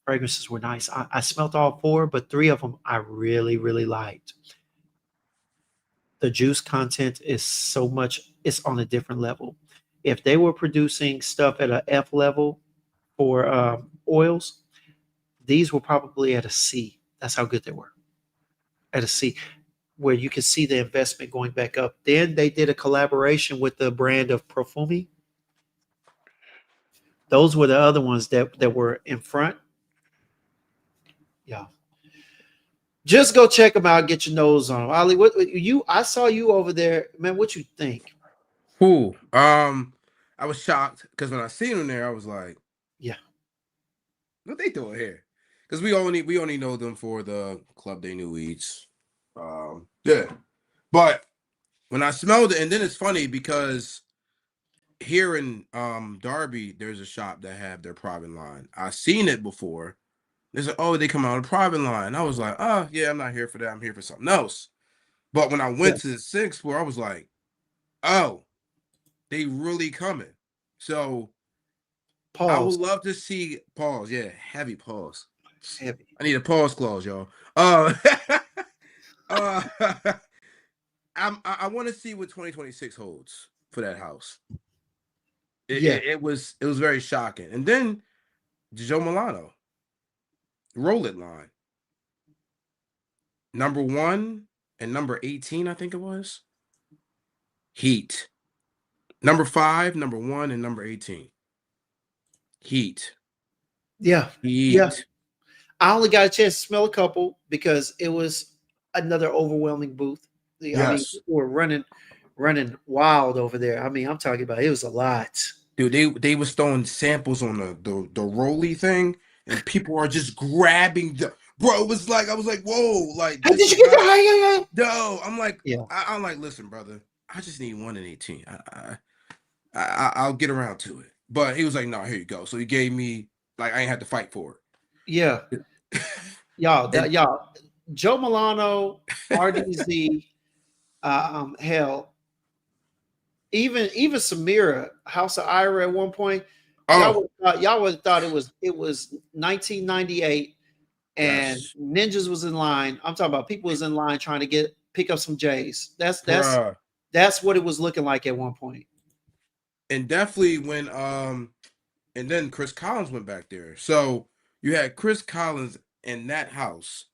fragrances were nice. I smelled all 4, but 3 of them I really, really liked. The juice content is so much, it's on a different level. If they were producing stuff at a F level for oils, these were probably at a C. That's how good they were, at a C, where you can see the investment going back up. Then they did a collaboration with the brand of Profumi. Those were the other ones that were in front. Yeah. Just go check them out. Get your nose on them. Ali, I saw you over there, man. What you think? Cool. I was shocked because when I seen him there, I was like, Yeah. "What they doing here?" Because we only know them for the Club Day New Eats. Yeah. But when I smelled it, and then it's funny because here in Darby, there's a shop that have their private line. I seen it before. They said, "Oh, they come out of private line." I was like, "Oh, yeah, I'm not here for that. I'm here for something else." But when I Yeah. went to the Scentxplore, I was like, "Oh, they really coming." So I would Pause. love to see pause. Yeah, heavy pause. Heavy. I need a pause clause, y'all. Uh, uh I want to see what 2026 holds for that house. It, Yeah. it, it was very shocking. And then Joe Milano, roll it line. Number 1 and number 18, I think it was. Heat. Number 5, number 1, and number 18. Heat. Yeah. Yeah. Heat. I only got a chance to smell a couple because it was another overwhelming booth. I mean, Yes. people were running wild over there. I mean, I'm talking about it was a lot. Dude, they was throwing samples on the roly thing, and people are just grabbing the bro. It was like I was like, whoa, like Hey, this did you is get not that? no. I'm like, Yeah. I'm like, listen, brother, I just need 1 and 18. I'll get around to it. But he was like, no, here you go. So he gave me like I ain't had to fight for Yeah. it. And Y'all, Joe Milano, RDZ, hell, even Samira, House of Ira at one point, oh y'all would have thought it was 1998 and yes, ninjas was in line. I'm talking about people was in line trying to pick up some J's. bruh. That's what it was looking like at one point. And definitely when and then Chris Collins went back there. So you had Chris Collins in that house.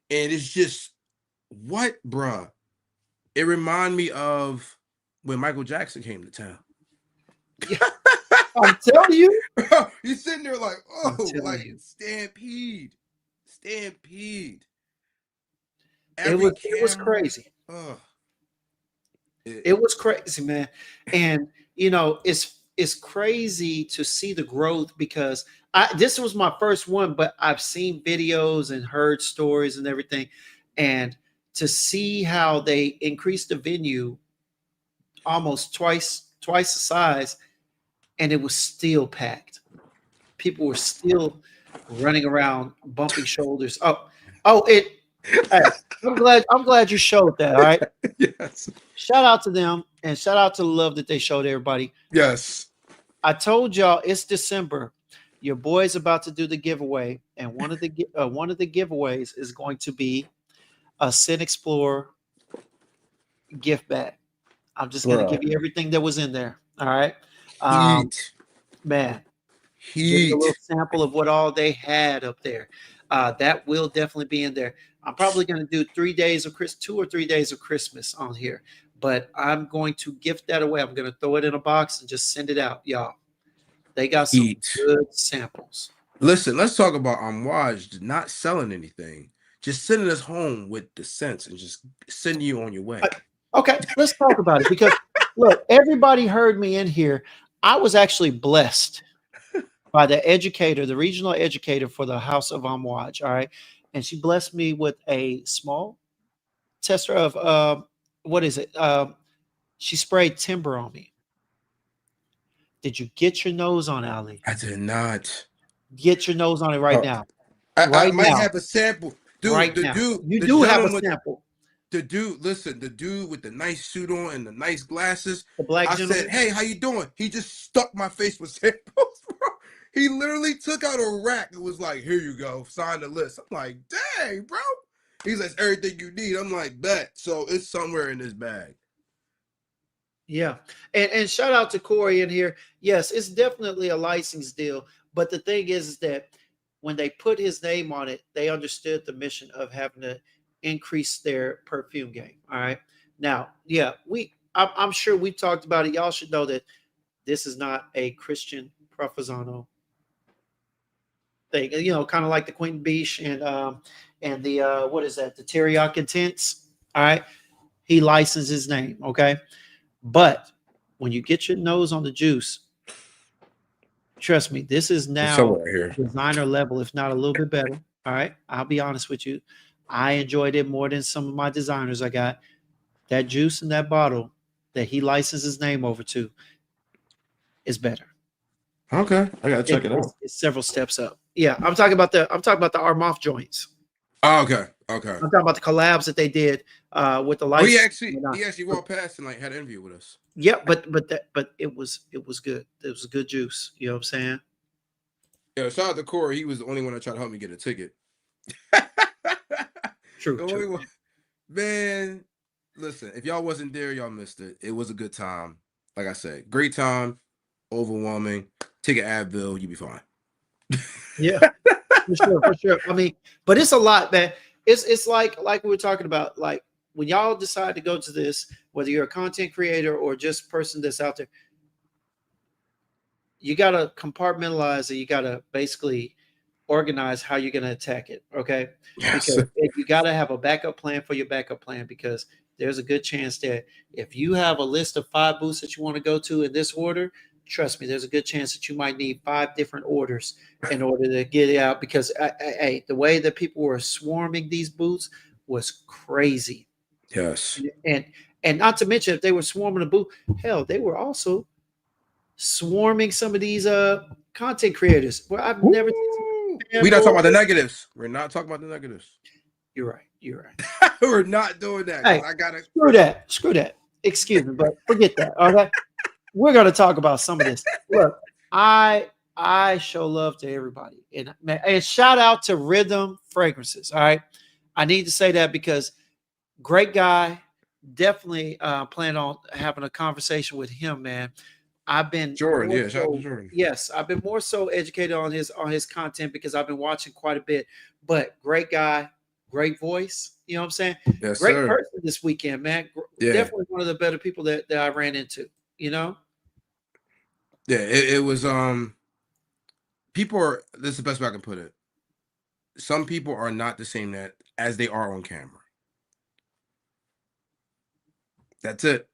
And it's just what, bruh? It remind me of when Michael Jackson came to town. Yeah, I'm telling you. You're sitting there like, I'm oh, telling like you. Stampede. It Every was camera. crazy. Oh, It was crazy, man. And you know, it's crazy to see the growth because this was my first one, but I've seen videos and heard stories and everything. And to see how they increased the venue almost twice the size, and it was still packed. People were still running around, bumping shoulders. It. Hey, I'm glad you showed that. All right. yes. Shout out to them and shout out to the love that they showed everybody. Yes. I told y'all it's December. Your boy's about to do the giveaway, and one of the giveaways is going to be a Scentxplore gift bag. I'm just going to give Bro. you everything that was in there. All right, Heat. man. Give you a little Heat. sample of what all they had up there. That will definitely be in there. I'm probably going to do 3 days of 2 or 3 days of Christmas on here, but I'm going to gift that away. I'm going to throw it in a box and just send it out, y'all. They got some Heat. good samples. Listen, let's talk about Amouage not selling anything, just sending us home with the scents and just sending you on your way. Okay, let's talk about it because look, everybody heard me in here. I was actually blessed by the educator, the regional educator for the House of Amouage. All right, and she blessed me with a small tester of what is it? She sprayed timber on me. Did you get your nose on it, Ali? I did not. Get your nose on it right Oh, now. I Right might now. have a sample. Dude, Right the now. dude, You the do have a gentleman with sample. the dude with the nice suit on and the nice glasses. The black I said, gentleman. hey, how you doing? He just stuck my face with samples, bro. He literally took out a rack and was like, here you go, sign the list. I'm like, dang, bro. He's like, everything you need. I'm like, bet. So it's somewhere in this bag. Yeah. And shout out to Corey in here. Yes, it's definitely a license deal. But the thing is that when they put his name on it, they understood the mission of having to increase their perfume game. All right. Now, yeah, I'm sure we talked about it. Y'all should know that this is not a Christian Profesano thing. You know, kind of like the Quentin Beach and the what is that? The Teriyaki Intense. All right. He licensed his name. Okay. But when you get your nose on the juice, trust me, this is It's now somewhere here. designer level, if not a little bit better. All right. I'll be honest with you. I enjoyed it more than some of my designers I got. That juice in that bottle that he licensed his name over to is better. Okay, I gotta check it out. It's several steps up. Yeah, I'm talking about the Armaf joints. Oh, okay, okay. I'm talking about the collabs that they did with the Oh, license. he actually walked past and like had an interview with us. Yeah, but it was good. It was a good juice. You know what I'm saying? Yeah, shout out to Corey. He was the only one that tried to help me get a ticket. True. The only one. Man, listen, if y'all wasn't there, y'all missed it. It was a good time. Like I said, great time, overwhelming. Take an Advil, you'll be fine. Yeah, for sure. I mean, but it's a lot, man. It's like we were talking about, like when y'all decide to go to this, whether you're a content creator or just person that's out there, you gotta compartmentalize it. You gotta basically organize how you're gonna attack it. Okay, Yes. because you gotta have a backup plan for your backup plan because there's a good chance that if you have a list of 5 booths that you want to go to in this order, trust me, there's a good chance that you might need 5 different orders in order to get it out because the way that people were swarming these booths was crazy. Yes. And not to mention if they were swarming the booth, hell, they were also swarming some of these content creators. Well, I've never seen We're not talking about the negatives. We're not talking about the negatives. You're right. You're right. We're not doing that. Hey, I gotta screw that. Excuse me, but forget that. Okay. We're gonna talk about some of this. Look, I show love to everybody. And shout out to Rhythm Fragrances. All right. I need to say that because great guy. Definitely plan on having a conversation with him, man. I've been Jordan, yeah, shout out to Jordan. Yes, I've been more so educated on his content because I've been watching quite a bit. But great guy, great voice. You know what I'm saying? Yes, Great sir. person this weekend, man. Yeah. Definitely one of the better people that I ran into. You know? Yeah. It was people are, this is the best way I can put it. Some people are not the same that as they are on camera. That's it.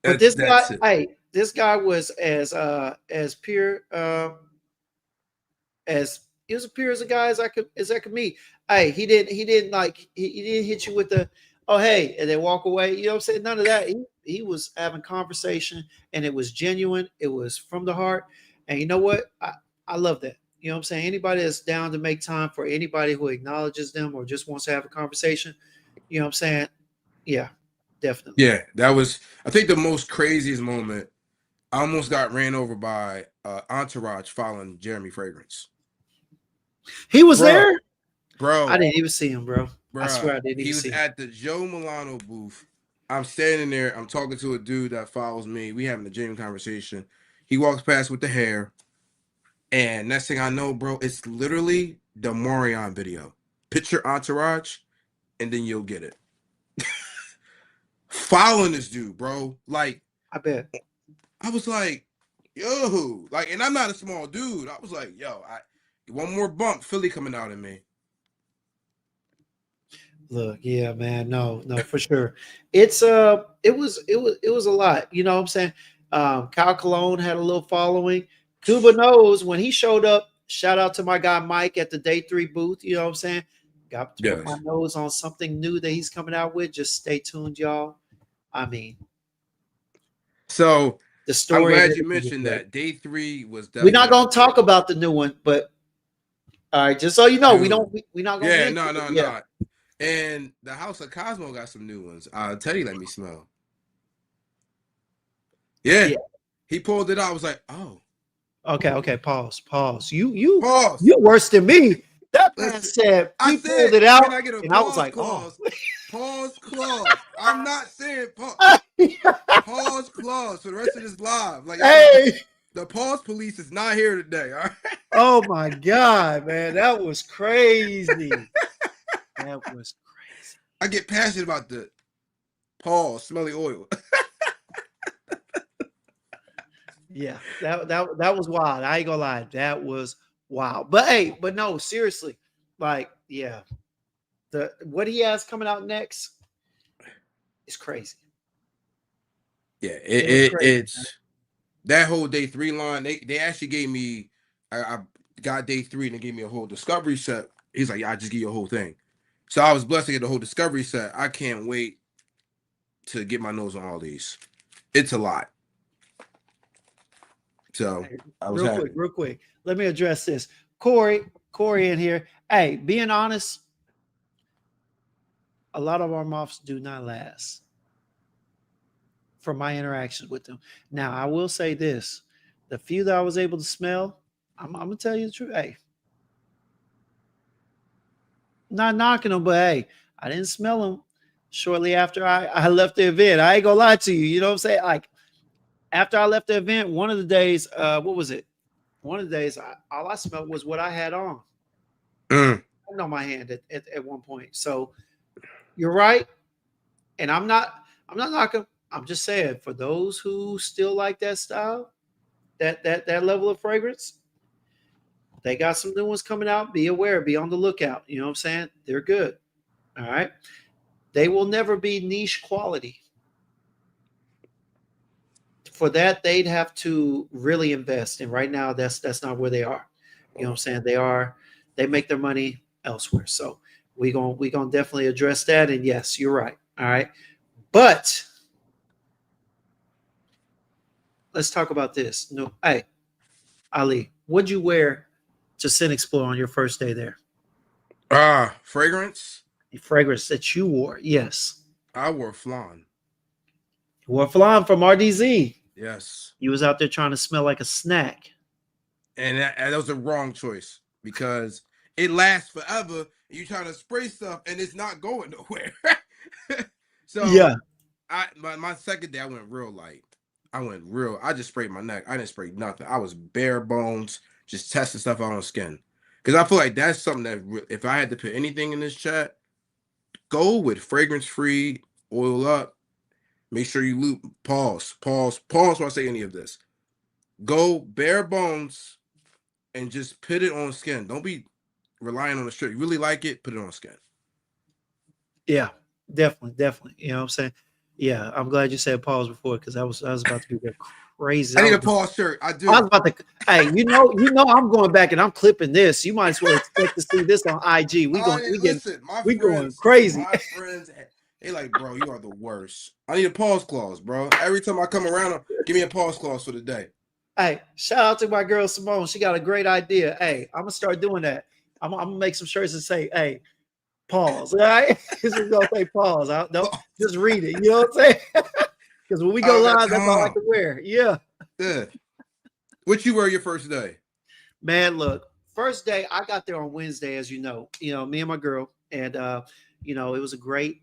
But this guy, That's it. hey, this guy was as pure as he was as pure as a guy as I could meet. Hey, he didn't like he didn't hit you with the oh hey and then walk away. You know what I'm saying? None of that. He was having conversation and it was genuine. It was from the heart. And you know what? I love that. You know what I'm saying? Anybody that's down to make time for anybody who acknowledges them or just wants to have a conversation, you know what I'm saying? Yeah, definitely. Yeah, that was, I think, the most craziest moment. I almost got ran over by Entourage following Jeremy Fragrance. He was Bro, there? I bro, didn't even see him, bro. I bruh. swear I didn't He even was see him. at the Joe Milano booth. I'm standing there. I'm talking to a dude that follows me. We having a genuine conversation. He walks past with the hair. And next thing I know, bro, it's literally the Morion video. Picture Entourage, and then you'll get it. Following this dude, bro. Like, I bet. I was like, yo, like, and I'm not a small dude. I was like, yo, one more bump, Philly coming out in me. Look, yeah, man. No, no, for sure. It was a lot. You know what I'm saying? Kyle Cologne had a little following. Cuba knows when he showed up, shout out to my guy Mike at the day 3 booth. You know what I'm saying? Got to put my Yes. nose on something new that he's coming out with. Just stay tuned, y'all. I mean, So the I'm story and glad you everything is mentioned great. that. Day 3 was We're not definitely gonna talk about the new one, but all right, just so you know, dude. we're not gonna Yeah, mention no, it. no, Yeah. no. And the House of Cosmo got some new ones. Teddy let me smell. Yeah. Yeah. He pulled it out. I was like, oh. Okay, okay, pause. You Pause. worse than me. That man Listen, said I he pulled said, it can out, I get a and I was pause like, oh. clause? Pause clause. I'm not saying pause. Pause clause for the rest of this live. Like, it's not Hey, the pause police is not here today. All right. oh my god, man, that was crazy. That was crazy. I get passionate about the pause, smelly oil. Yeah, that was wild. I ain't gonna lie, that was wild. But hey, but no, seriously, like, yeah, the what he has coming out next is crazy. Yeah, It was crazy. it's that whole day 3 line. They actually gave me, I got day 3 and they gave me a whole discovery set. He's like, yeah, I just give you a whole thing. So I was blessed to get the whole discovery set. I can't wait to get my nose on all these. It's a lot. So Hey, I was happy. real quick. Let me address this. Corey in here. Hey, being honest, a lot of our moths do not last from my interactions with them. Now, I will say this: the few that I was able to smell, I'm gonna tell you the truth. Hey, not knocking them, but hey, I didn't smell them shortly after I left the event. I ain't gonna lie to you. You know what I'm saying? Like after I left the event, one of the days, what was it? One of the days, all I smelled was what I had on. Mm. On my hand at one point. So you're right. And I'm not knocking. I'm just saying for those who still like that style, that level of fragrance, they got some new ones coming out. Be aware, be on the lookout. You know what I'm saying? They're good. All right. They will never be niche quality. For that, they'd have to really invest. And right now, that's not where they are. You know what I'm saying? They make their money elsewhere. So we gonna definitely address that. And yes, you're right. All right. But let's talk about this. No, hey, Ali, what'd you wear to Scentxplore on your first day there? Fragrance. The fragrance that you wore. Yes. I wore flan. You wore flan from RDZ. Yes. You was out there trying to smell like a snack. And that was the wrong choice because it lasts forever. And you trying to spray stuff and it's not going nowhere. So Yeah. my second day I went real light. I just sprayed my neck. I didn't spray nothing. I was bare bones, just testing stuff out on skin. Because I feel like that's something that if I had to put anything in this chat, go with fragrance-free, oil up. Make sure you loop. Pause when I say any of this. Go bare bones and just put it on skin. Don't be relying on the shirt. You really like it, put it on skin. Yeah, definitely. You know what I'm saying? Yeah, I'm glad you said pause before because I was about to be there crazy. I need a pause shirt. I do. I was about to. Hey, I'm going back and I'm clipping this. You might as well expect to see this on IG. Listen, we going crazy. My friends, they like, bro, you are the worst. I need a pause clause, bro. Every time I come around, give me a pause clause for the day. Hey, shout out to my girl Simone. She got a great idea. Hey, I'm gonna start doing that. I'm gonna make some shirts and say, "Hey, pause." All right, this is gonna say pause. Don't just read it. You know what I'm saying? Because when we go live, that's all I can wear. Yeah. What you wear your first day? Man, look, first day I got there on Wednesday, as you know. Me and my girl, and it was a great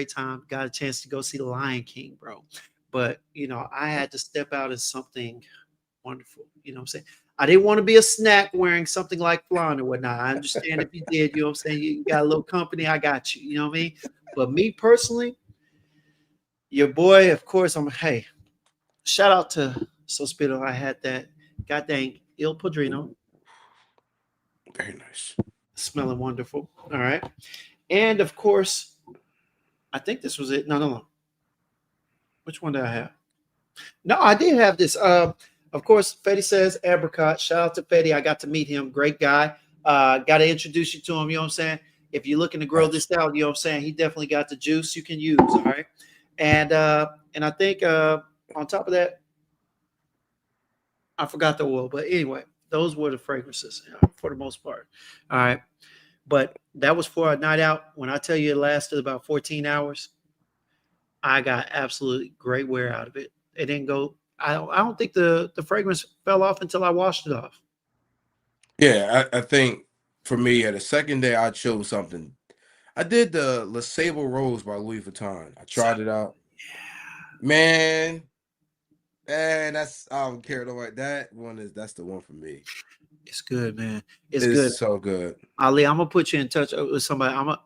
time. Got a chance to go see the Lion King, bro. But I had to step out as something wonderful. You know what I'm saying? I didn't want to be a snack wearing something like flan or whatnot. I understand if you did, you know what I'm saying? You got a little company, I got you. You know what I mean? But me personally, your boy, of course, hey, shout out to Sospito. I had that god dang Il Padrino. Very nice. Smelling wonderful. All right. And of course, I think this was it. No. Which one did I have? No, I did have this. Of course, Fetty says apricot. Shout out to Fetty. I got to meet him. Great guy. Got to introduce you to him. You know what I'm saying? If you're looking to grow this out, you know what I'm saying? He definitely got the juice you can use. All right. And I think on top of that, I forgot the oil. But anyway, those were the fragrances for the most part. All right. But that was for a night out. When I tell you it lasted about 14 hours, I got absolutely great wear out of it. It didn't go. I don't think the fragrance fell off until I washed it off. Yeah, I think for me, the second day I chose something. I did the Le Sable Rose by Louis Vuitton. I tried it out. Man, that's I don't care about that one. That's the one for me. It's good, man. It's It's good. so good. Ali, I'm gonna put you in touch with somebody. I'm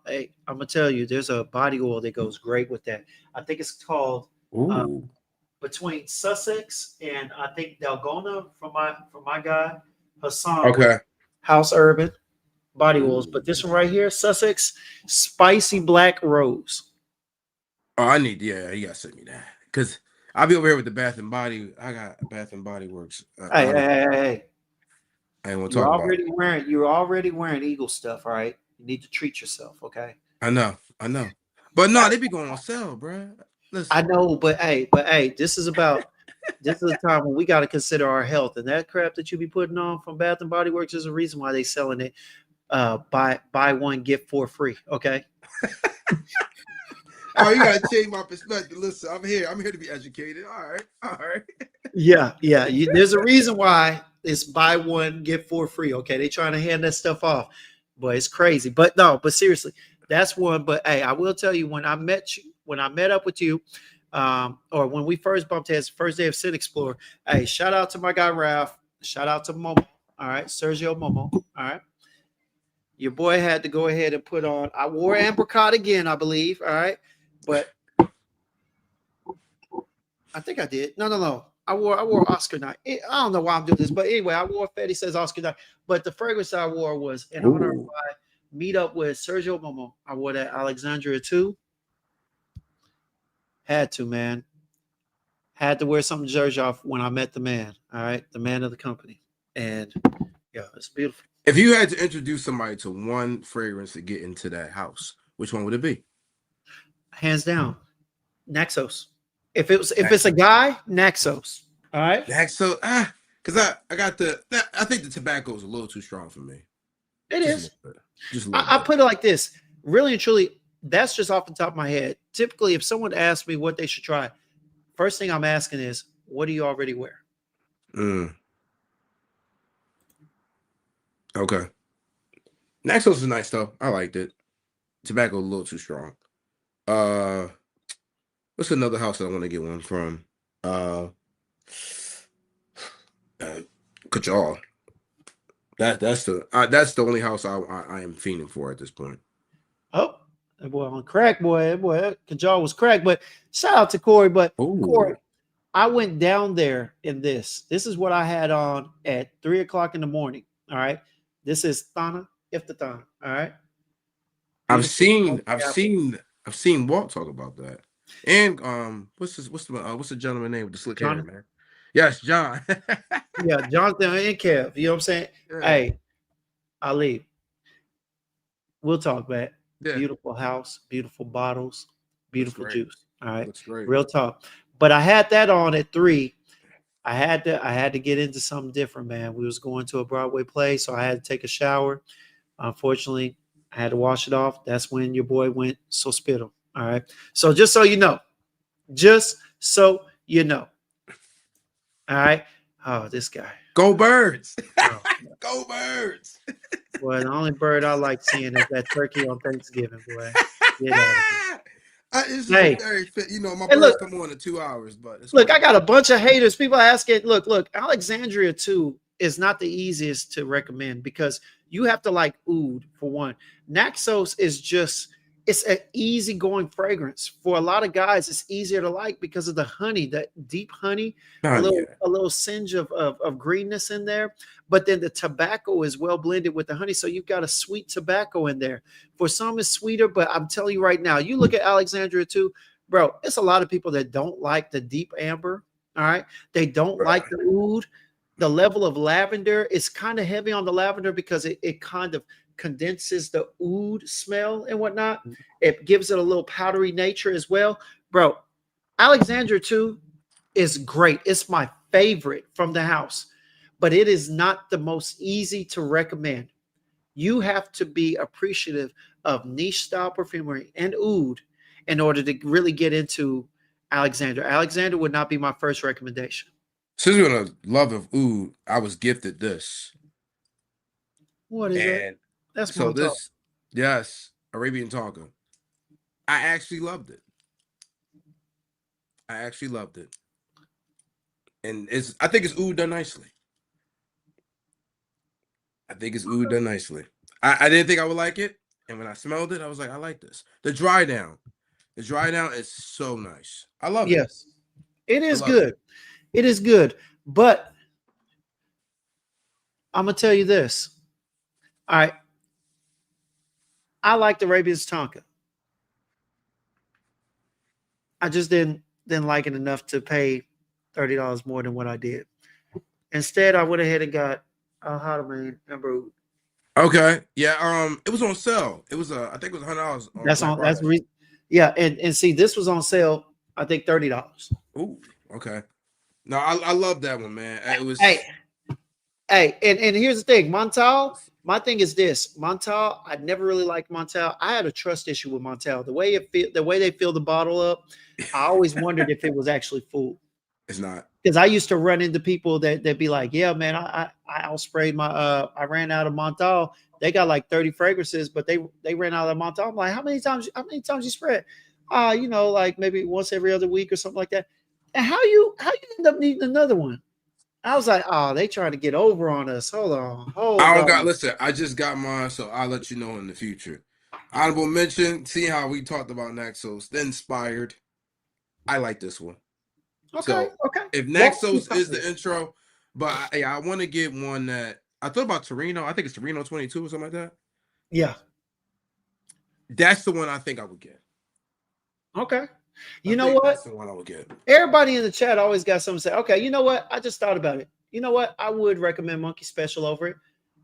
gonna tell you, there's a body oil that goes great with that. I think it's called between Sussex and I think Dalgona from my guy Hassan. Okay. House Urban body oils, but this one right here, Sussex Spicy Black Rose. Oh, you gotta send me that because I'll be over here with the Bath and Body. I got Bath and Body Works. Hey. I ain't want to talk about it. You're already wearing Eagle stuff, all right? You need to treat yourself, okay? I know. But no, they be going on sale, bro. Listen. I know, but hey, this is a time when we got to consider our health, and that crap that you be putting on from Bath and Body Works is a reason why they selling it. Buy one get four free, okay? Oh, you gotta change my perspective. Listen, I'm here to be educated. All right. Yeah. There's a reason why it's buy one get four free. Okay, they trying to hand that stuff off, but it's crazy. But seriously, that's one. But hey, I will tell you when I met up with you, or when we first bumped heads, first day of Scentxplore. Hey, shout out to my guy Ralph. Shout out to Momo. All right, Sergio Momo. All right. Your boy had to go ahead and put on. I wore apricot again, I believe. All right. But I think I did. No. I wore Oscar night. I don't know why I'm doing this, but anyway, I wore Fetty says Oscar night. But the fragrance I wore was in honor of my meet up with Sergio Momo. I wore that Alexandria too. Had to, man. Had to wear something jersey off when I met the man. All right, the man of the company, and yeah, it's beautiful. If you had to introduce somebody to one fragrance to get into that house, which one would it be? Hands down, Naxos. If it's a guy, Naxos. All right. Naxos, because I think the tobacco is a little too strong for me. It is. I put it like this. Really and truly, that's just off the top of my head. Typically, if someone asks me what they should try, first thing I'm asking is, what do you already wear? Okay. Naxos is nice though. I liked it. Tobacco a little too strong. What's another house that I want to get one from? Kajal. That's the only house I am fiending for at this point. Oh, that boy on crack, boy. That boy, Kajal was crack. But shout out to Corey. But Corey, Ooh. I went down there in this. This is what I had on at 3 o'clock in the morning. All right. This is Thana Iftathan. All right. I've Beautiful. seen Walt talk about that. And what's the gentleman name with the slick hair, Jonathan. man? Yes, John. Yeah, Jonathan and Kev. You know what I'm saying? Yeah. Hey, Ali, we'll talk back. Yeah. Beautiful house, beautiful bottles, beautiful juice. All right. Looks great. Real talk. But I had that on at 3. I had to get into something different, man. We was going to a Broadway play, so I had to take a shower. Unfortunately, I had to wash it off. That's when your boy went so spittle. All right. So just so you know. All right. Oh, this guy. Go Birds. Oh, Go Birds. boy, the only bird I like seeing is that turkey on Thanksgiving, boy. Get out of here. It's Hey. very fit. You know, my Hey, birds look. come on in 2 hours, but it's Look, cool. I got a bunch of haters. People asking, look, Alexandria too is not the easiest to recommend because you have to like oud for one. Naxos is just, it's an easygoing fragrance. For a lot of guys, it's easier to like because of the honey, that deep honey, a little singe of greenness in there. But then the tobacco is well blended with the honey. So you've got a sweet tobacco in there. For some, it's sweeter, but I'm telling you right now, you look at Alexandria too. Bro, it's a lot of people that don't like the deep amber. All right. They don't like the oud. The level of lavender is kind of heavy on the lavender because it kind of condenses the oud smell and whatnot. It gives it a little powdery nature as well. Bro, Alexandria too is great. It's my favorite from the house, but it is not the most easy to recommend. You have to be appreciative of niche style perfumery and oud in order to really get into Alexandra. Alexandra would not be my first recommendation. Since we're on a love of oud, I was gifted this. What is it? That's so Montauk. this, yes, Arabian Tonka. I actually loved it. And I think it's oud done nicely. I didn't think I would like it. And when I smelled it, I was like, I like this. The dry down is so nice. I love it. Yes, it is good. It is good. But I'm going to tell you this. All right. I liked Arabian's Tonka. I just didn't like it enough to pay $30 more than what I did. Instead, I went ahead and got how to man number. Okay, yeah. It was on sale. It was I think it was $100. That's on. That's yeah, and see, this was on sale. I think $30. Ooh, okay. No, I love that one, man. It was. Hey, and here's the thing, Montal. My thing is this, Montal. I never really liked Montal. I had a trust issue with Montal. The way they fill the bottle up, I always wondered if it was actually full. It's not. Because I used to run into people that be like, yeah, man, I outsprayed my I ran out of Montal. They got like 30 fragrances, but they ran out of Montal. I'm like, how many times you spread? Like maybe once every other week or something like that. And how you end up needing another one? I was like, oh, they trying to get over on us. Hold on. Listen, I just got mine, so I'll let you know in the future. Honorable mention, see how we talked about Naxos, the Inspired. I like this one. Okay. If Naxos is the intro, but I want to get one that I thought about Torino. I think it's Torino 22 or something like that. Yeah. That's the one I think I would get. Okay. You know what? That's the one I would get. Everybody in the chat always got something to say. Okay, you know what? I just thought about it. You know what? I would recommend Monkey Special over it.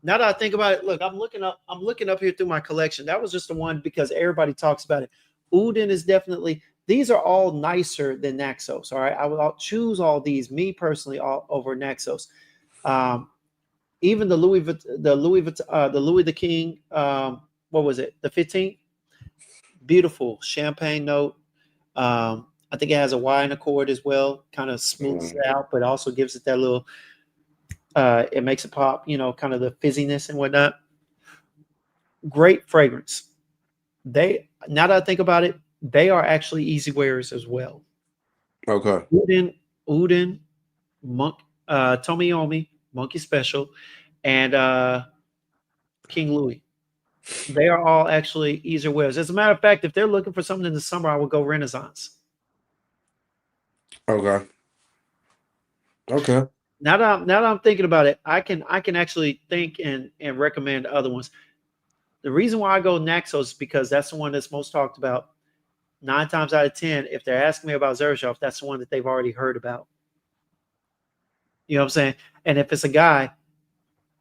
Now that I think about it, look, I'm looking up here through my collection. That was just the one because everybody talks about it. Udin is definitely, these are all nicer than Naxos. All right. I'll choose all these, me personally, all over Naxos. Even the Louis the King, what was it? The 15th? Beautiful champagne note. I think it has a wine accord as well, kind of smooths it out, but also gives it that little, it makes it pop, kind of the fizziness and whatnot. Great fragrance. Now that I think about it, they are actually easy wearers as well. Okay. Udin, Tomiyomi, Monkey Special, and King Louis. They are all actually easier wears. As a matter of fact, if they're looking for something in the summer, I would go Renaissance. Okay. Okay. Now that I'm thinking about it, I can actually think and recommend other ones. The reason why I go Naxos is because that's the one that's most talked about. 9 times out of 10, if they're asking me about Xerishoff, that's the one that they've already heard about. You know what I'm saying? And if it's a guy,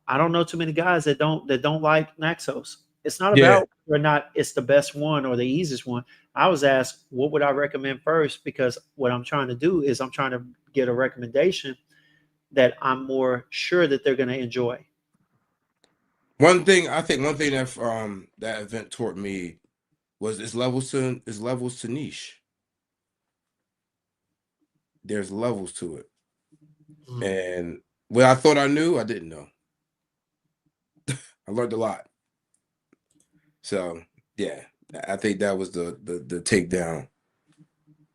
I don't know too many guys that don't like Naxos. It's not Yeah. about whether or not it's the best one or the easiest one. I was asked, what would I recommend first? Because what I'm trying to do is I'm trying to get a recommendation that I'm more sure that they're going to enjoy. One thing that that event taught me was is levels to niche. There's levels to it. And what I thought I knew, I didn't know. I learned a lot. So yeah, I think that was the takedown.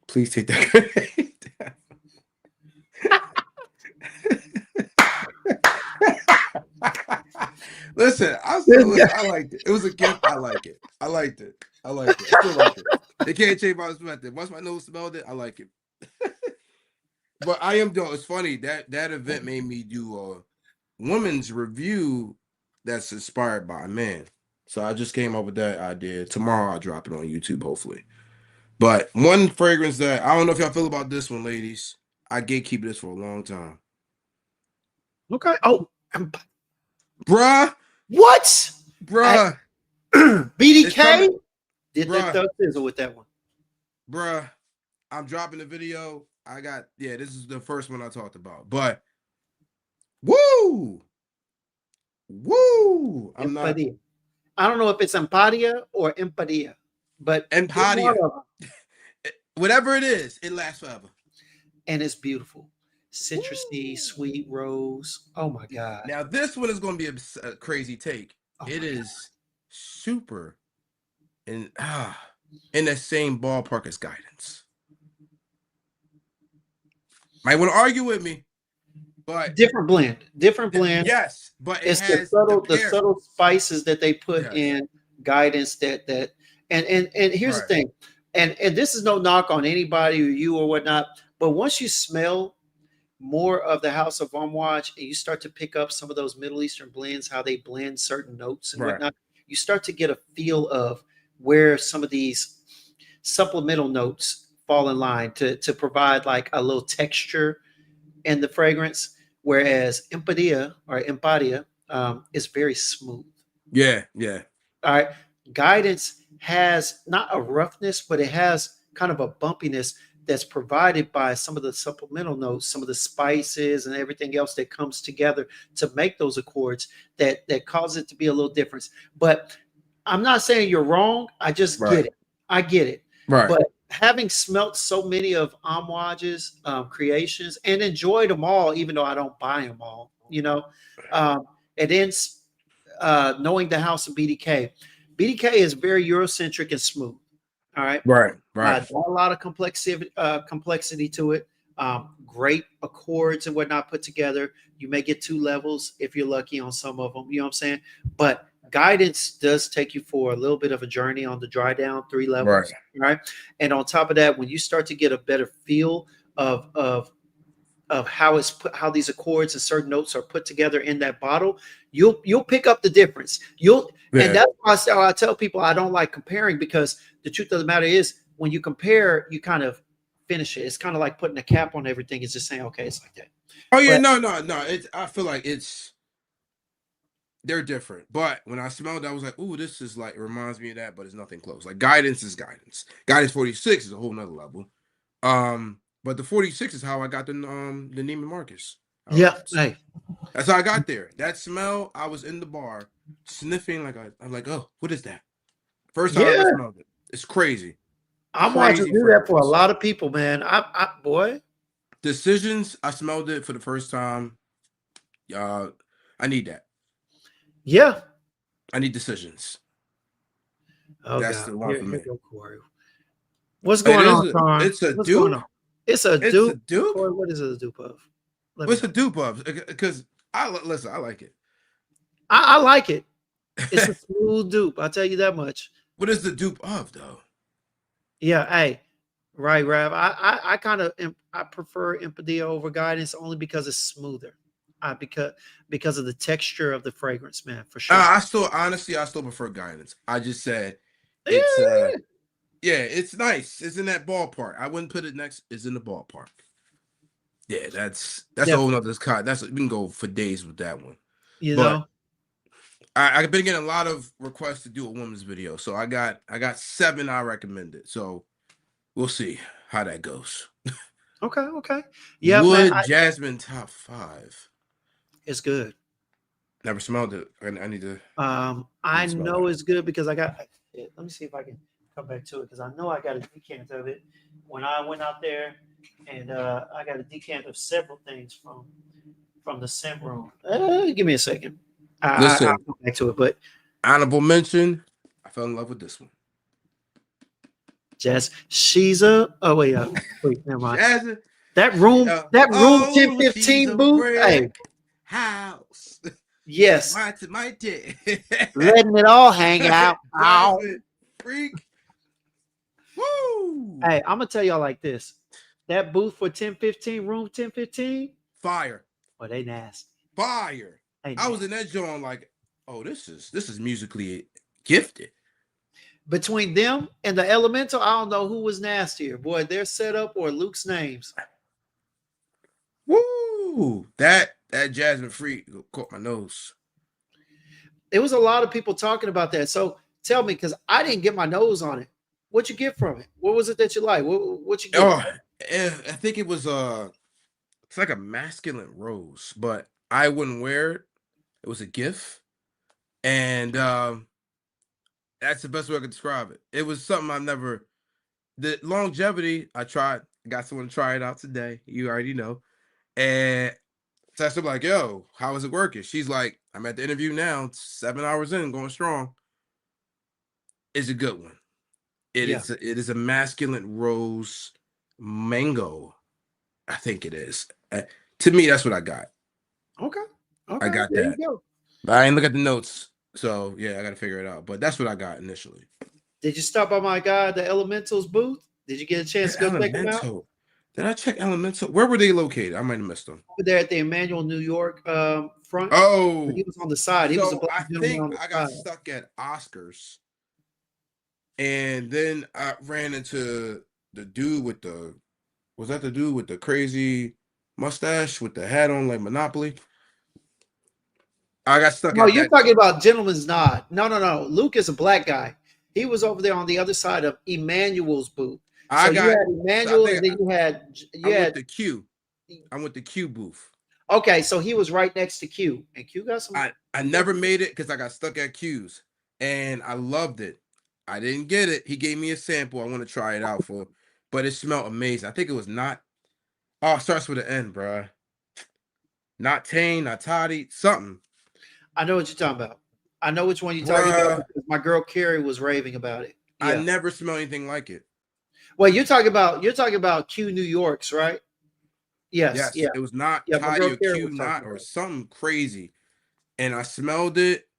Please take that grenade down. Listen, I liked it. It was a gift. I like it. I liked it. I liked it. I still like it. They can't change my perspective. Once my nose smelled it, I like it. But I am though. It's funny that event made me do a woman's review that's inspired by a man. So I just came up with that idea. Tomorrow I'll drop it on YouTube, hopefully. But one fragrance that I don't know if y'all feel about this one, ladies. I gatekeep this for a long time. Okay. Oh, Bruh. what? Bruh. BDK did Bruh. that thug sizzle with that one. Bruh. I'm dropping the video. This is the first one I talked about. But woo! Woo! I don't know if it's Empatia or Empatia, but Empatia. Whatever it is, it lasts forever. And it's beautiful. Citrusy, sweet rose. Oh my God. Now this one is going to be a crazy take. It is super in the same ballpark as Guidance. Might want to argue with me, but different blend. Yes, but it's the subtle spices that they put in Guidance and here's the thing, and this is no knock on anybody or you or whatnot, but once you smell more of the House of Amouage and you start to pick up some of those Middle Eastern blends, how they blend certain notes and whatnot, you start to get a feel of where some of these supplemental notes fall in line to provide like a little texture in the fragrance, whereas Empatia is very smooth. Yeah. All right. Guidance has not a roughness, but it has kind of a bumpiness that's provided by some of the supplemental notes, some of the spices and everything else that comes together to make those accords that cause it to be a little different. But I'm not saying you're wrong. I just get it. I get it. Right. But having smelt so many of Amouage's creations and enjoyed them all, even though I don't buy them all, and then knowing the house of BDK is very Eurocentric and smooth. All right. Right. Not a lot of complexity to it. Great accords and whatnot put together. You may get 2 levels if you're lucky on some of them. You know what I'm saying? But Guidance does take you for a little bit of a journey on the dry down, 3 levels. Right. And on top of that, when you start to get a better feel of how how these accords and certain notes are put together in that bottle, you'll pick up the difference. And that's why I tell people I don't like comparing, because the truth of the matter is when you compare, you kind of finish it. It's kind of like putting a cap on everything. It's just saying, okay, it's like that. Oh yeah, no. I feel like they're different. But when I smelled it, I was like, ooh, this is like, it reminds me of that, but it's nothing close. Like Guidance is Guidance. Guidance 46 is a whole nother level. But the 46 is how I got the Neiman Marcus. Yeah. Hey. That's how I got there. That smell, I was in the bar sniffing I'm like, oh, what is that? First time I ever smelled it. It's crazy. I'm watching do that for a lot of people, man. Boy. Decisions, I smelled it for the first time. I need that. Yeah. I need Decisions. Oh, that's God. the one for me. What's going on, Tom? It's a dupe. It's a dupe. Dupe. What is it a dupe of? What's a dupe of? Because I like it. I like it. It's a smooth dupe. I'll tell you that much. What is the dupe of though? Yeah, hey, right, Rav. I kind of I prefer Empadia over Guidance only because it's smoother. Because of the texture of the fragrance, man, for sure. I still honestly I still prefer Guidance. I just said it's Yeah. yeah, it's nice. It's in that ballpark. I wouldn't put it next. It's in the ballpark. Yeah, that's a whole Definitely. nother kind. That's we can go for days with that one. You But know. I've been getting a lot of requests to do a woman's video, so I got 7 I recommended. So we'll see how that goes. Okay. Okay. Yeah, man. Wood Jasmine top 5. It's good. Never smelled it. I need to I smell know it. it's good because I got. Let me see if I can come back to it because I know I got a decant of it when I went out there, and I got a decant of several things from the scent room. Give me a second. I'll Listen, come back to it, but honorable mention. I fell in love with this one. Jess, she's a. Oh wait, wait, never mind. Jasmine. That room Oh, she's 1015 a booth. Hey, brick house. yes, my dick. letting it all hang out. Ow. Jasmine freak. Woo! Hey, I'm gonna tell y'all like this. That booth for 1015, room 1015, Fire. well, they nasty. Fire. They I was in that joint like, oh, this is musically gifted. Between them and the Elemental, I don't know who was nastier. Boy, their setup or Luke's names. Woo! That Jasmine freak caught my nose. It was a lot of people talking about that. So tell me, because I didn't get my nose on it. What you get from it? What was it that you like? What you get? Oh, I think it was it's like a masculine rose, but I wouldn't wear it. It was a gift. And that's the best way I could describe it. It was something I've never the longevity, I tried. I got someone to try it out today. You already know. And so I said, like, yo, how is it working? She's like, I'm at the interview now, 7 hours in, going strong. It's a good one. It is a masculine rose mango. I think it is. To me, that's what I got. Okay. I got there that. You go. I ain't look at the notes. So yeah, I gotta figure it out. But that's what I got initially. Did you stop by my guy, the Elementals booth? Did you get a chance to go check them out? Did I check Elemental? Where were they located? I might have missed them. Over there at the Emmanuel, New York front. Oh, He was on the side. He was a so black I gentleman on think the I got side. stuck at Oscars, and then I ran into the dude with the was that the dude with the crazy mustache with the hat on like Monopoly? I got stuck No, at you're that. talking about Gentleman's Nod. No. Luke is a black guy. He was over there on the other side of Emmanuel's booth. So you had Emmanuel, and then you I'm had with the Q. I'm with the Q booth. Okay, so he was right next to Q, and Q got some. I never made it because I got stuck at Q's, and I loved it. I didn't get it. He gave me a sample. I want to try it out for, but it smelled amazing. I think it was not. Oh, it starts with an N, bro. Not Tane, not Toddy, something. I know what you're talking about. I know which one you're talking about because my girl Carrie was raving about it. Yeah. I never smelled anything like it. Well, you're talking about Q New York's, right? Yes. Yeah. It was not Yeah, Toddy or Q, not or something crazy. And I smelled it.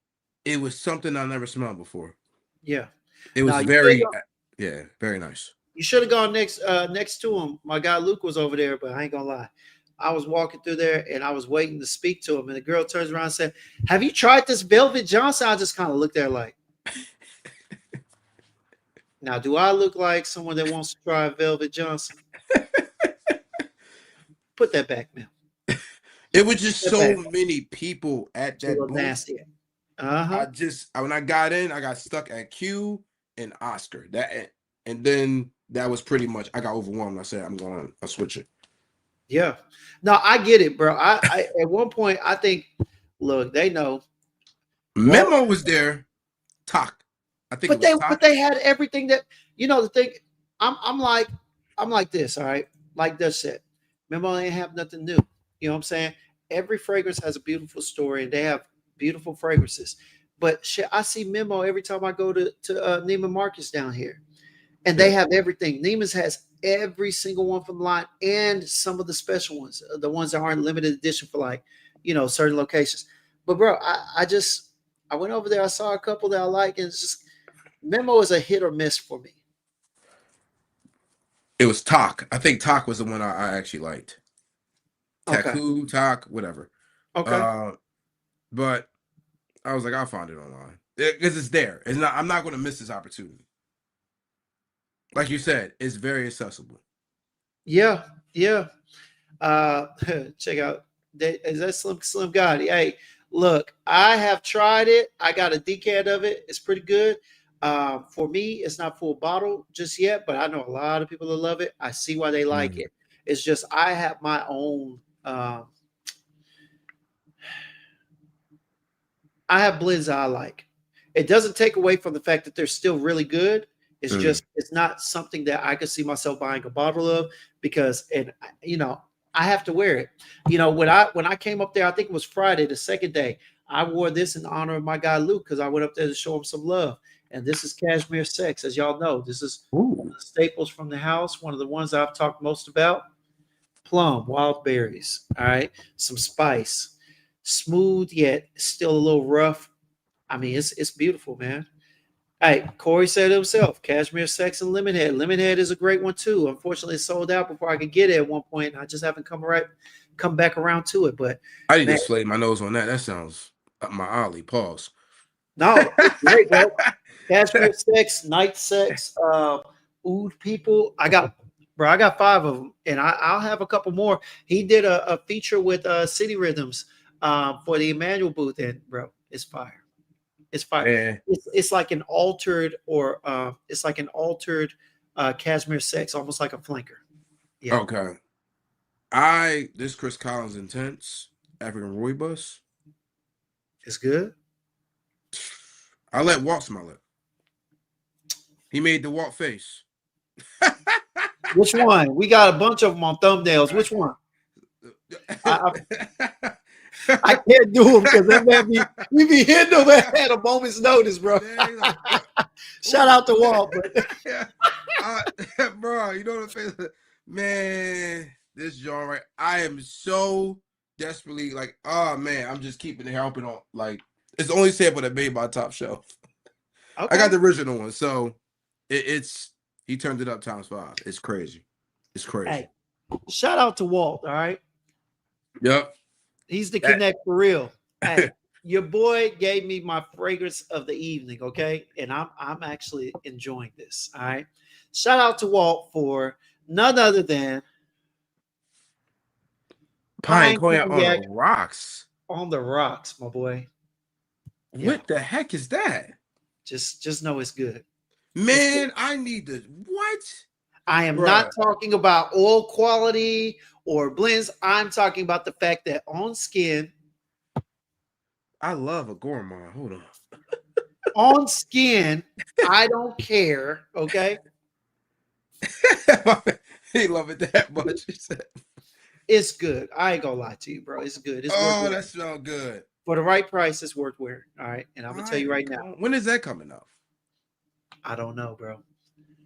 It was something I never smelled before. Yeah. It was very nice. You should have gone next to him. My guy Luke was over there, but I ain't gonna lie. I was walking through there and I was waiting to speak to him, and the girl turns around and said, "Have you tried this Velvet Johnson?" I just kind of looked at her like, now, do I look like someone that wants to try Velvet Johnson? Put that back, man. It was just so many people at that booth. Nasty. When I got in, I got stuck at Q and Oscar. And then that was pretty much. I got overwhelmed. I said, I'll switch it. Yeah, no, I get it, bro. I at one point I think, look, they know. Memo was there. Talk. I think, but they had everything that the thing. I'm like this, all right. Like this said, Memo ain't have nothing new. You know what I'm saying? Every fragrance has a beautiful story, and they have beautiful fragrances. But shit, I see Memo every time I go to Neiman Marcus down here, and they have everything. Neiman's has every single one from the line, and some of the special ones, the ones that aren't limited edition for certain locations. But bro, I went over there. I saw a couple that I like, and it's just Memo is a hit or miss for me. It was Talk. I think Talk was the one I actually liked. Okay. Taku, Talk, whatever. Okay. But I was like, I'll find it online because it's there. It's not. I'm not going to miss this opportunity. Like you said, it's very accessible. Yeah. Yeah. Check out is that Slim Gotti? Hey, look, I have tried it. I got a decant of it. It's pretty good. For me, it's not full bottle just yet, but I know a lot of people that love it. I see why they like it. It's just I have my own. I have blends that I like. It doesn't take away from the fact that they're still really good. It's just it's not something that I could see myself buying a bottle of because I have to wear it. When I came up there, I think it was Friday, the second day, I wore this in honor of my guy Luke because I went up there to show him some love. And this is Cashmere Sex, as y'all know. This is one of the staples from the house, one of the ones I've talked most about. Plum, wild berries, all right, some spice, smooth yet still a little rough. I mean, it's beautiful, man. Hey, Corey said it himself, Cashmere Sex and Lemonhead. Lemonhead is a great one too. Unfortunately, it sold out before I could get it at one point, and I just haven't come back around to it. But I need man, to slay my nose on that. That sounds up my alley. Pause. no, it's great, bro. Cashmere Sex, Night Sex, Oud People. I got 5 of them, and I'll have a couple more. He did a feature with City Rhythms for the Emmanuel booth, and bro, it's fire. It's fire. Yeah. It's like an altered Cashmere Sex, almost like a flanker. Yeah. Okay. This Chris Collins Intense African Rooibos. It's good. I let Walt smell it. He made the Walt face. Which one? We got a bunch of them on thumbnails. Which one? I can't do them because that man we be hitting them at a moment's notice, bro. Shout out to Walt, bro. You know what I'm saying, man? This genre, right? I am so desperately like, oh man, I'm just keeping it helping on. Like, it's the only sample that made my top shelf. Okay. I got the original one, so it's he turned it up ×5. It's crazy. It's crazy. Hey, shout out to Walt. All right. Yep. He's the connect for real. Hey, your boy gave me my fragrance of the evening, okay? And I'm actually enjoying this. All right. Shout out to Walt for none other than Pine Cognac on the rocks. On the rocks, my boy. What the heck is that? Just know it's good. Man, I need to what? I am not talking about oil quality or blends. I'm talking about the fact that on skin. I love a gourmand. Hold on. On skin, I don't care. Okay. He love it that much. He said. It's good. I ain't gonna lie to you, bro. It's good. It's worth that smells good. For the right price, it's worth wearing. All right. And I'm gonna tell you right now. When is that coming out? I don't know, bro.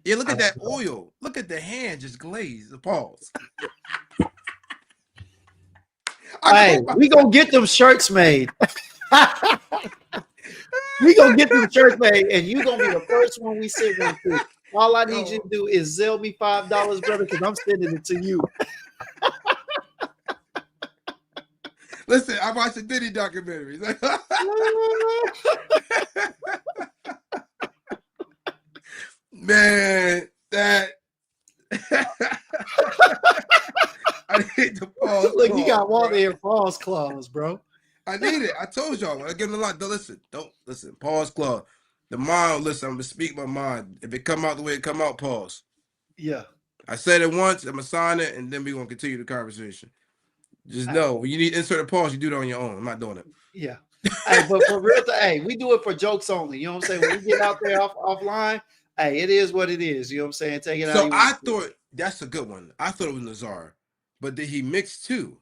Yeah, look at that oil. Look at the hand just glazed. Pause. Hey, we gonna get them shirts made. We gonna get them shirts made, and you gonna be the first one we send one to. All I need you to do is Zelle me $5, brother, because I'm sending it to you. Listen, I watched the Diddy documentaries. Man, that I need to pause. Look, you got one there, pause clause, bro. I need it. I told y'all. I give them a lot. Don't listen. Pause clause. The mind. Listen, I'm gonna speak my mind. If it come out the way it come out, pause. Yeah. I said it once. I'm gonna sign it, and then we're gonna continue the conversation. Just know when you need to insert a pause, you do it on your own. I'm not doing it. Yeah. Hey, but for real, hey, we do it for jokes only. You know what I'm saying? When we get out there offline, hey, it is what it is. You know what I'm saying? Take it out. So I thought that's a good one. I thought it was Nazar, but did he mix too?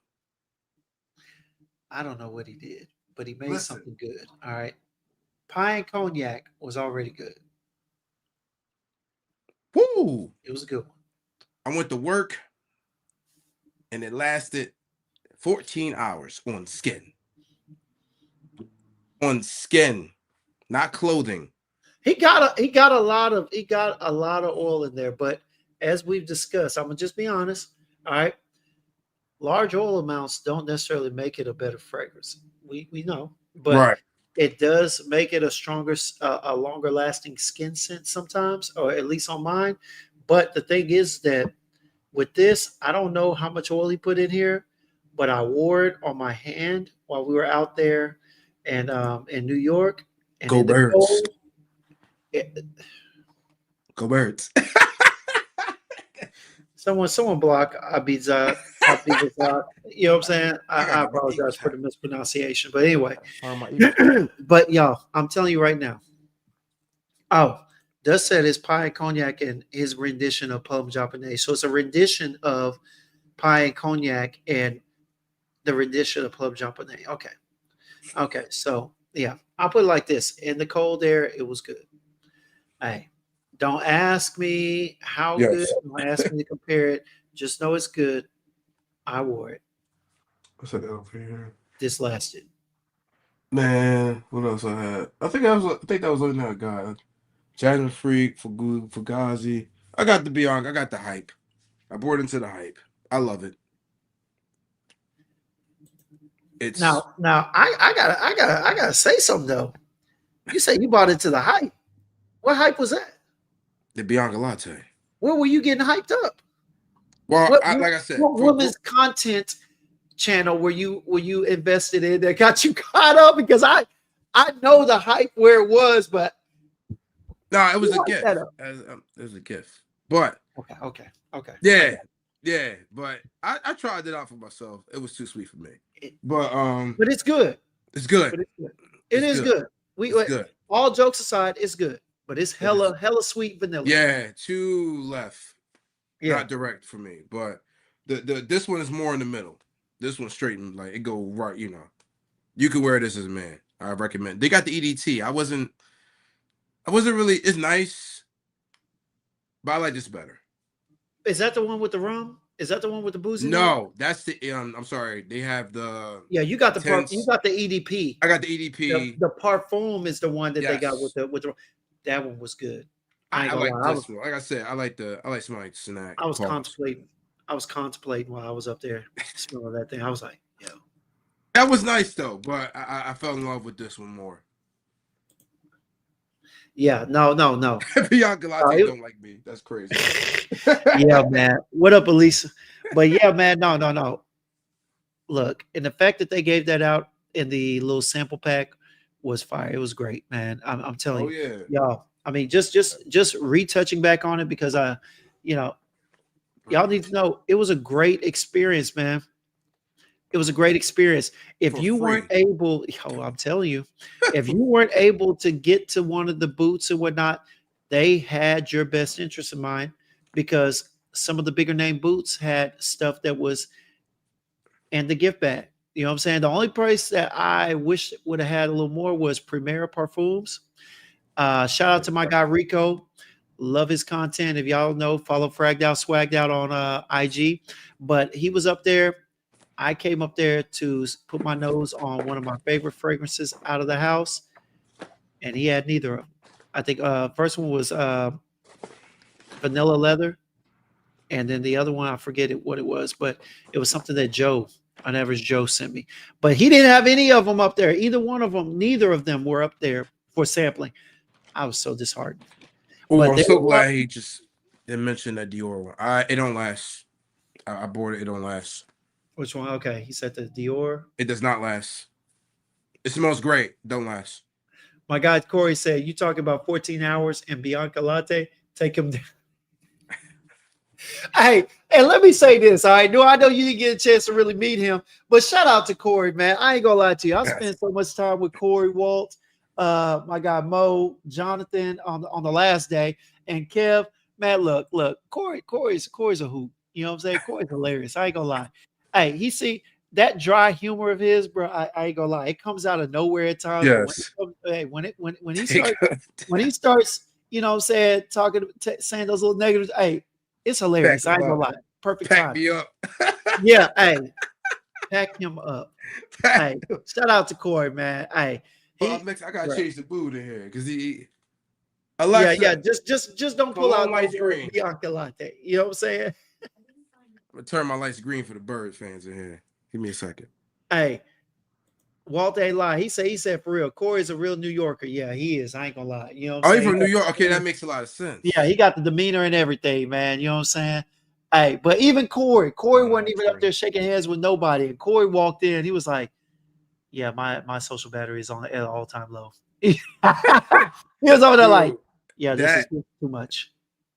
I don't know what he did, but he made something good. All right. Pine Cognac was already good. Woo! It was a good one. I went to work, and it lasted 14 hours on skin. on skin, not clothing. He got a lot of oil in there, but as we've discussed, I'm gonna just be honest. All right, large oil amounts don't necessarily make it a better fragrance. We know, but Right. it does make it a stronger, a longer lasting skin scent sometimes, or at least on mine. But the thing is that with this, I don't know how much oil he put in here, but I wore it on my hand while we were out there and in New York and Go in the birds. cold. It, Go birds. someone block Abizat. Abizat. You know what I'm saying? I gotta I get my apologize Eagles for the hat. mispronunciation, but anyway. Find my Eagles hat. But y'all, I'm telling you right now. Oh, Dust said his pie and cognac and his rendition of Plum Japonais. So it's a rendition of pie and cognac and the rendition of Plum Japonais. Okay. Okay. So yeah, I'll put it like this. In the cold air, it was good. Hey, don't ask me how good. Yes. Don't ask me to compare it. Just know it's good. I wore it. What's that over here? This lasted. Man, what else I had? I think that was another guy. Jasmine Freak, Fugazi. I got the Bianca. I got the hype. I bought into the hype. I love it. It's Now I gotta say something though. You say you bought into the hype. What hype was that? the Bianca Latte. Where were you getting hyped up? Well, What like I said, what women's content channel were you invested in that got you caught up? Because I know the hype where it was, but no, it was you a hyped gift. that up. It was a gift. But Okay. yeah. But I tried it out for myself. It was too sweet for me. It- But But it's good. it's good. But it's good. It It's is good. good. We It's good. all jokes aside, it's good. But it's It is. hella sweet vanilla. Yeah, too left. Yeah. Not direct for me, but the this one is more in the middle. This one's straight and like it go right, you know. You can wear this as a man. I recommend. They got the EDT. I wasn't really, it's nice, but I like this better. Is that the one with the rum? Is that the one with the booze in it? No, that's the I'm sorry. They have the Yeah, you got the Tense. you got the EDP. I got the EDP. The Parfum is the one that they got Yes. with the that one was good. I ain't gonna like lie. this one. Like I said, I like somebody snack. I was Pause. contemplating while I was up there smelling that thing. I was like, yo. That was nice though, but I fell in love with this one more. Yeah, no. Bianca Latte don't like me. That's crazy. Yeah, man. What up, Elisa? But yeah, man, no. Look, and the fact that they gave that out in the little sample pack was fire. It was great, man. I'm telling Oh you, yeah. y'all. I mean, just retouching back on it because y'all need to know it was a great experience, man. It was a great experience. If For you free. weren't able, I'm telling you, if you weren't able to get to one of the booths and whatnot, they had your best interest in mind because some of the bigger name booths had stuff that was in the gift bag. You know what I'm saying? The only price that I wish would have had a little more was Primera Parfums. Shout out to my guy Rico. Love his content. If y'all know, follow Fragged Out, Swagged Out on IG. But he was up there. I came up there to put my nose on one of my favorite fragrances out of the house, and he had neither of them. I think first one was vanilla leather, and then the other one I forget what it was, but it was something that on average Joe sent me. But he didn't have any of them up there. Either one of them, neither of them were up there for sampling. I was so disheartened. Oh, But I'm so glad he just didn't mention that Dior one. It don't last. I bought it. It don't last. Which one? Okay, he said the Dior. It does not last. It smells great. Don't last. My guy Corey said, "You talking about 14 hours and Bianca Latte? Take him down." Hey, and let me say this. All right, I know you didn't get a chance to really meet him, but shout out to Corey, man. I ain't gonna lie to you. I spent so much time with Corey Walt, my guy Mo, Jonathan on the last day, and Kev. Man, look, Corey's a hoot. You know what I'm saying? Corey's hilarious. I ain't gonna lie. Hey, he see that dry humor of his, bro. I ain't gonna lie. It comes out of nowhere at times. Yes. When he starts, you know what I'm saying, saying those little negatives, hey, it's hilarious. I ain't gonna lie. Perfect time. Pack me up. Yeah, hey, pack him up. Hey, shout out to Corey, man. Hey, I gotta Right. change the mood in here because Yeah, Alexa, just don't come pull on, out no lights green. Bianca latte. You know what I'm saying? I'm gonna turn my lights green for the bird fans in here. Give me a second. Hey, Walt ain't lie. He said for real. Corey's a real New Yorker. Yeah, he is. I ain't gonna lie. You know what I'm Oh, you saying? from New York? Okay, that makes a lot of sense. Yeah, he got the demeanor and everything, man. You know what I'm saying? Hey, but even Corey wasn't even up there shaking hands with nobody. And Corey walked in. He was like, "Yeah, my social battery is on at all time low." He was over there like, Dude, "Yeah, this is too much."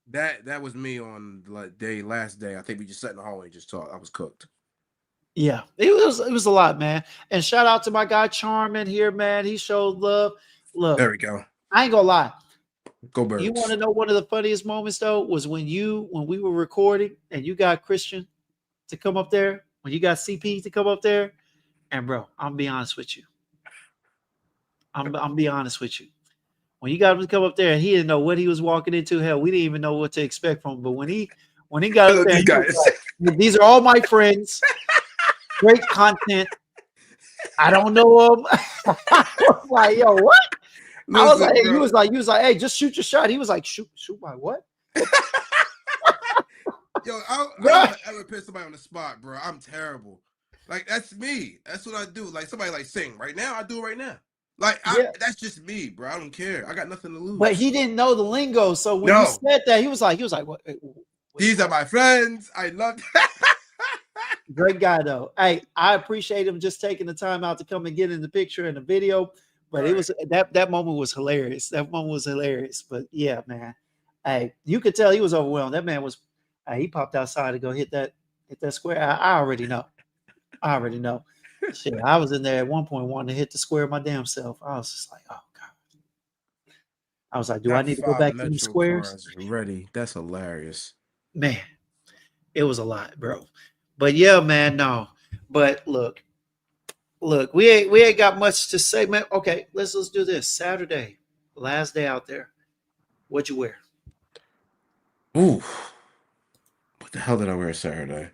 that was me on last day. I think we just sat in the hallway and just talked. I was cooked. Yeah, it was a lot, man. And shout out to my guy Charmin here, man. He showed love. Look, There we go. I ain't gonna lie. Go You want birds. to know one of the funniest moments though was when we were recording and you got Christian to come up there, when you got CP to come up there, and bro, I'm be honest with you. I'm be honest with you. When you got him to come up there and he didn't know what he was walking into, hell, we didn't even know what to expect from him. But when he got up there, These he was guys. like, these are all my friends. Great content. I don't know him. I was like, yo, what? I was like, Bro. he was like, hey, just shoot your shot. He was like, shoot my what? Yo, I don't ever piss somebody on the spot, bro. I'm terrible. Like that's me. That's what I do. Like somebody like sing right now. I do it right now. Like that's just me, bro. I don't care. I got nothing to lose. But he didn't know the lingo, so when you said that, he was like, what? These are my friends. I love. Great guy though. Hey, I appreciate him just taking the time out to come and get in the picture and the video. But it was that moment was hilarious. That moment was hilarious. But yeah, man. Hey, you could tell he was overwhelmed. That man was. He popped outside to go hit that square. I already know. I already know. Shit, I was in there at one point wanting to hit the square my damn self. I was just like, oh god. I was like, do I need to go back to these squares? Ready. That's hilarious. Man, it was a lot, bro. But yeah, man, no. But look, we ain't got much to say, man. Okay, let's do this. Saturday, last day out there. What'd you wear? Ooh, what the hell did I wear Saturday?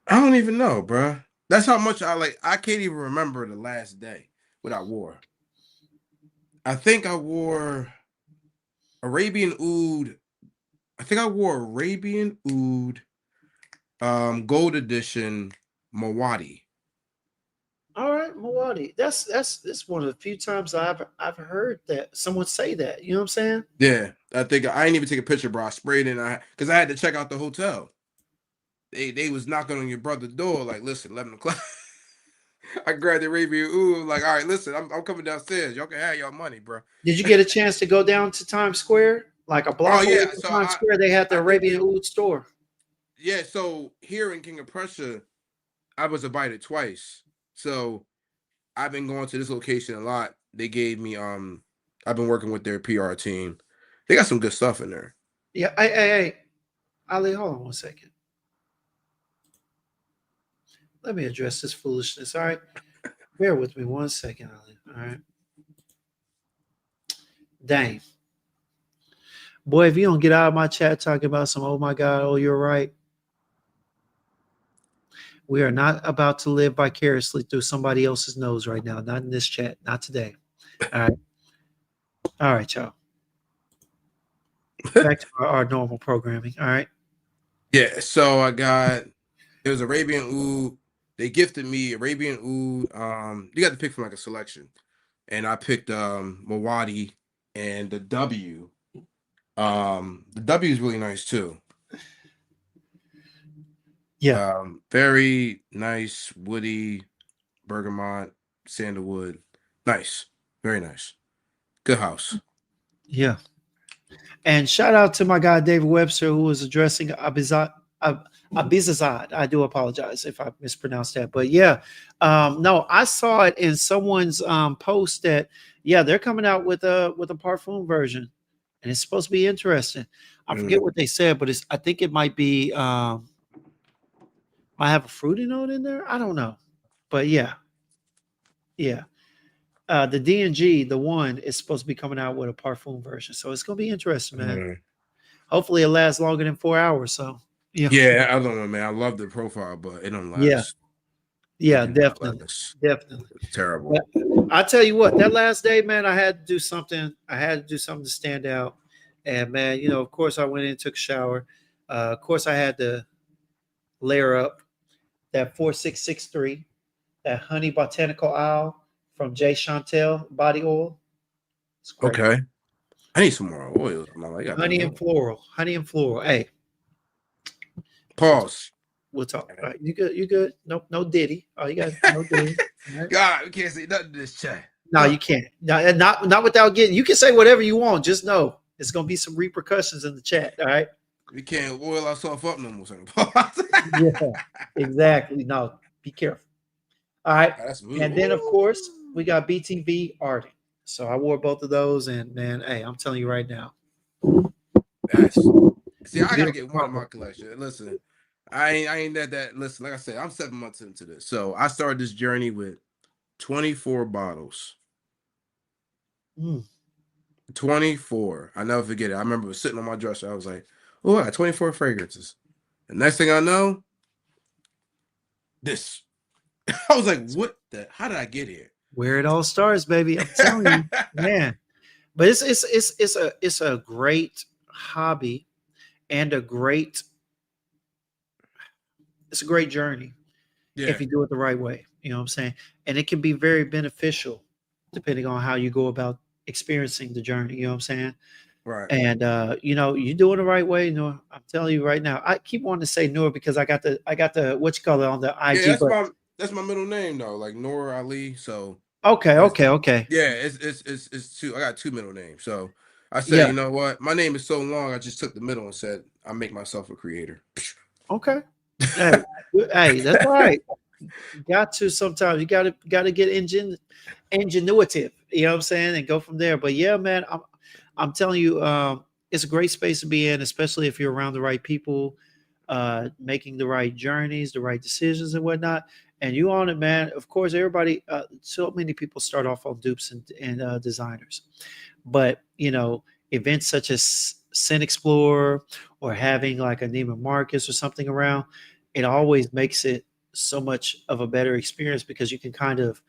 I don't even know, bro. That's how much I like. I can't even remember the last day what I wore. I think I wore Arabian Oud. I think I wore Arabian Oud, Gold Edition Mawadi. All right, Milwaukee. That's one of the few times I've heard that someone say that. You know what I'm saying? Yeah, I think I didn't even take a picture, bro. I sprayed it because I had to check out the hotel. They was knocking on your brother's door, like, listen, 11 o'clock. I grabbed the Arabian Oud, like, all right, listen, I'm coming downstairs. Y'all can have y'all money, bro. Did you get a chance to go down to Times Square? Like a block away from Times Square, they had the Arabian Oud store. Yeah, so here in King of Prussia, I was invited twice. So I've been going to this location a lot. They gave me I've been working with their PR team. They got some good stuff in there. Yeah, hey, Ali, hold on one second. Let me address this foolishness. All right. Bear with me one second, Ali. All right. Dang. Boy, if you don't get out of my chat talking about some, oh my God, oh, you're right. We are not about to live vicariously through somebody else's nose right now. Not in this chat. Not today. All right. All right, y'all. Back to our normal programming. All right. Yeah, so it was Arabian Oud. They gifted me Arabian Oud. You got to pick from like a selection. And I picked Mawadi and the W. The W is really nice too. Yeah. Very nice, woody, bergamot, sandalwood. Nice. Very nice. Good house. Yeah. And shout out to my guy David Webster, who was addressing Abizad. I do apologize if I mispronounced that, but yeah, no, I saw it in someone's post that they're coming out with a parfum version, and it's supposed to be interesting. I forget what they said, but I think it might be might have a fruity note in there. I don't know, but yeah. The D&G, the one, is supposed to be coming out with a parfum version, so it's gonna be interesting, man. Hopefully, it lasts longer than 4 hours. So yeah, I don't know, man. I love the profile, but it don't last. Yeah, Do not let definitely, us. definitely. It's terrible. But I tell you what, that last day, man, I had to do something. I had to do something to stand out. And man, of course, I went in and took a shower. Of course, I had to layer up that 4663, that honey botanical oil from J. Chantel body oil. It's great. Okay. I need some more oils. I'm like, I got too Honey and much. floral. Honey and floral. Hey, we'll talk. Pause. We'll talk. All right, you good? You good? Nope, no Diddy. Oh, you got no Diddy. All right. God, we can't say nothing to this chat. No, you can't. No, and not without getting. You can say whatever you want. Just know it's gonna be some repercussions in the chat. All right. We can't oil ourselves up no more. Yeah, exactly. No, be careful. All right. That's smooth. And then of course we got BTV Ardent. So I wore both of those, and man, hey, I'm telling you right now. That's see, I gotta Beautiful get one in my combo. collection. Listen, I ain't that. Listen, like I said, I'm 7 months into this, so I started this journey with 24 bottles. Mm. 24. I never forget it. I remember sitting on my dresser. I was like, "Oh, I got 24 fragrances." The next thing I know, this. I was like, "What the? How did I get here?" Where it all starts, baby. I'm telling you, man. But it's a great hobby and it's a great journey Yeah, if you do it the right way. You know what I'm saying? And it can be very beneficial depending on how you go about experiencing the journey. You know what I'm saying? right. And you doing the right way, Noor. I'm telling you right now. I keep wanting to say Noor because I got the what you call it on the Yeah, IG, but that's my middle name though, like Noor Ali. So okay, that's okay. yeah, it's two. I got two middle names. So I said, Yeah, you know what? My name is so long. I just took the middle and said I make myself a creator. okay. Hey, hey, that's all right. Got to sometimes you gotta get ingenuitive, you know what I'm saying, and go from there. But yeah, man, I'm telling you, it's a great space to be in, especially if you're around the right people, making the right journeys, the right decisions and whatnot. And you on it, man. Of course, everybody, so many people start off on dupes and designers, but events such as Scentxplore or having like a Neiman Marcus or something around, it always makes it so much of a better experience because you can kind of,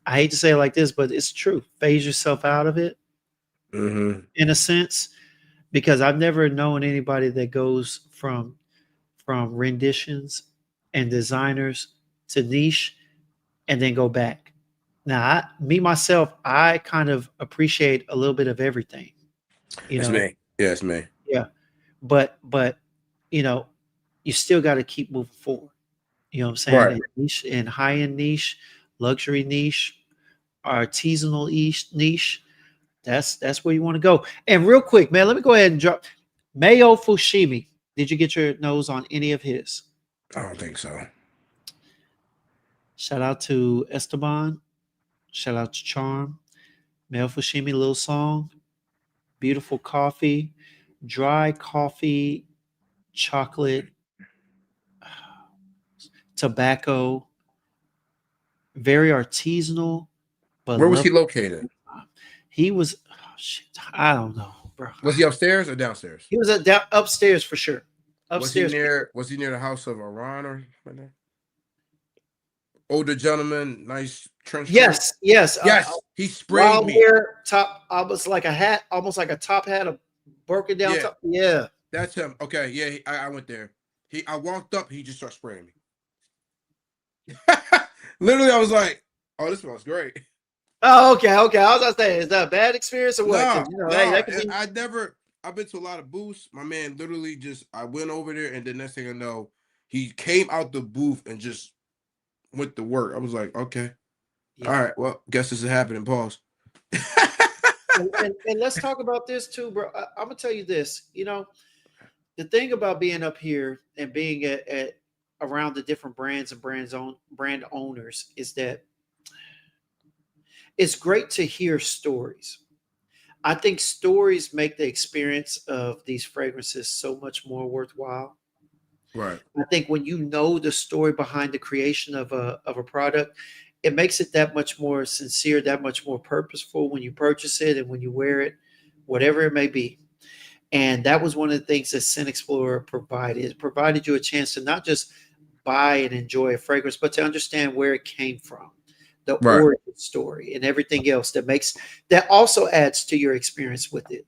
I hate to say it like this, but it's true, phase yourself out of it Mm-hmm. in a sense, because I've never known anybody that goes from renditions and designers to niche and then go back. Now, me myself, I kind of appreciate a little bit of everything, you It's know. me. Yeah, it's me. Yeah, but you know, you still got to keep moving forward. You know what I'm saying? Right. And niche and high end niche, luxury niche, artisanal niche. That's where you want to go. And real quick, man, let me go ahead and drop Mayo Fushimi. Did you get your nose on any of his? I don't think so. Shout out to Esteban. Shout out to Charm. Mayo Fushimi, little song. Beautiful coffee, dry coffee, chocolate, tobacco, very artisanal, but Where was he love. located? He was, oh, shit, I don't know, bro. Was he upstairs or downstairs? He was upstairs for sure. Was he Upstairs. near? Was he near the house of Iran or something like that? Older gentleman, nice trench coat. Yes, yes. Yes, he sprayed Wild me. hair, top, almost like a hat, almost like a top hat, a broken down Yeah, top. Yeah. that's him. Okay, yeah, I went there. I walked up, he just started spraying me. Literally, I was like, "Oh, this smells great." Oh, okay. I was gonna say, is that a bad experience or what? No, Because hey, no, that could be. I never. I've been to a lot of booths. My man literally just. I went over there, and the next thing I know, he came out the booth and just went to work. I was like, okay, all Yeah. right. Well, guess this is happening. Pause. And let's talk about this too, bro. I'm gonna tell you this. The thing about being up here and being at around the different brands and brand owners is that it's great to hear stories. I think stories make the experience of these fragrances so much more worthwhile. Right. I think when you know the story behind the creation of a product, it makes it that much more sincere, that much more purposeful when you purchase it and when you wear it, whatever it may be. And that was one of the things that Scent Explorer provided. It provided you a chance to not just buy and enjoy a fragrance, but to understand where it came from, the Right. origin story, and everything else that also adds to your experience with it.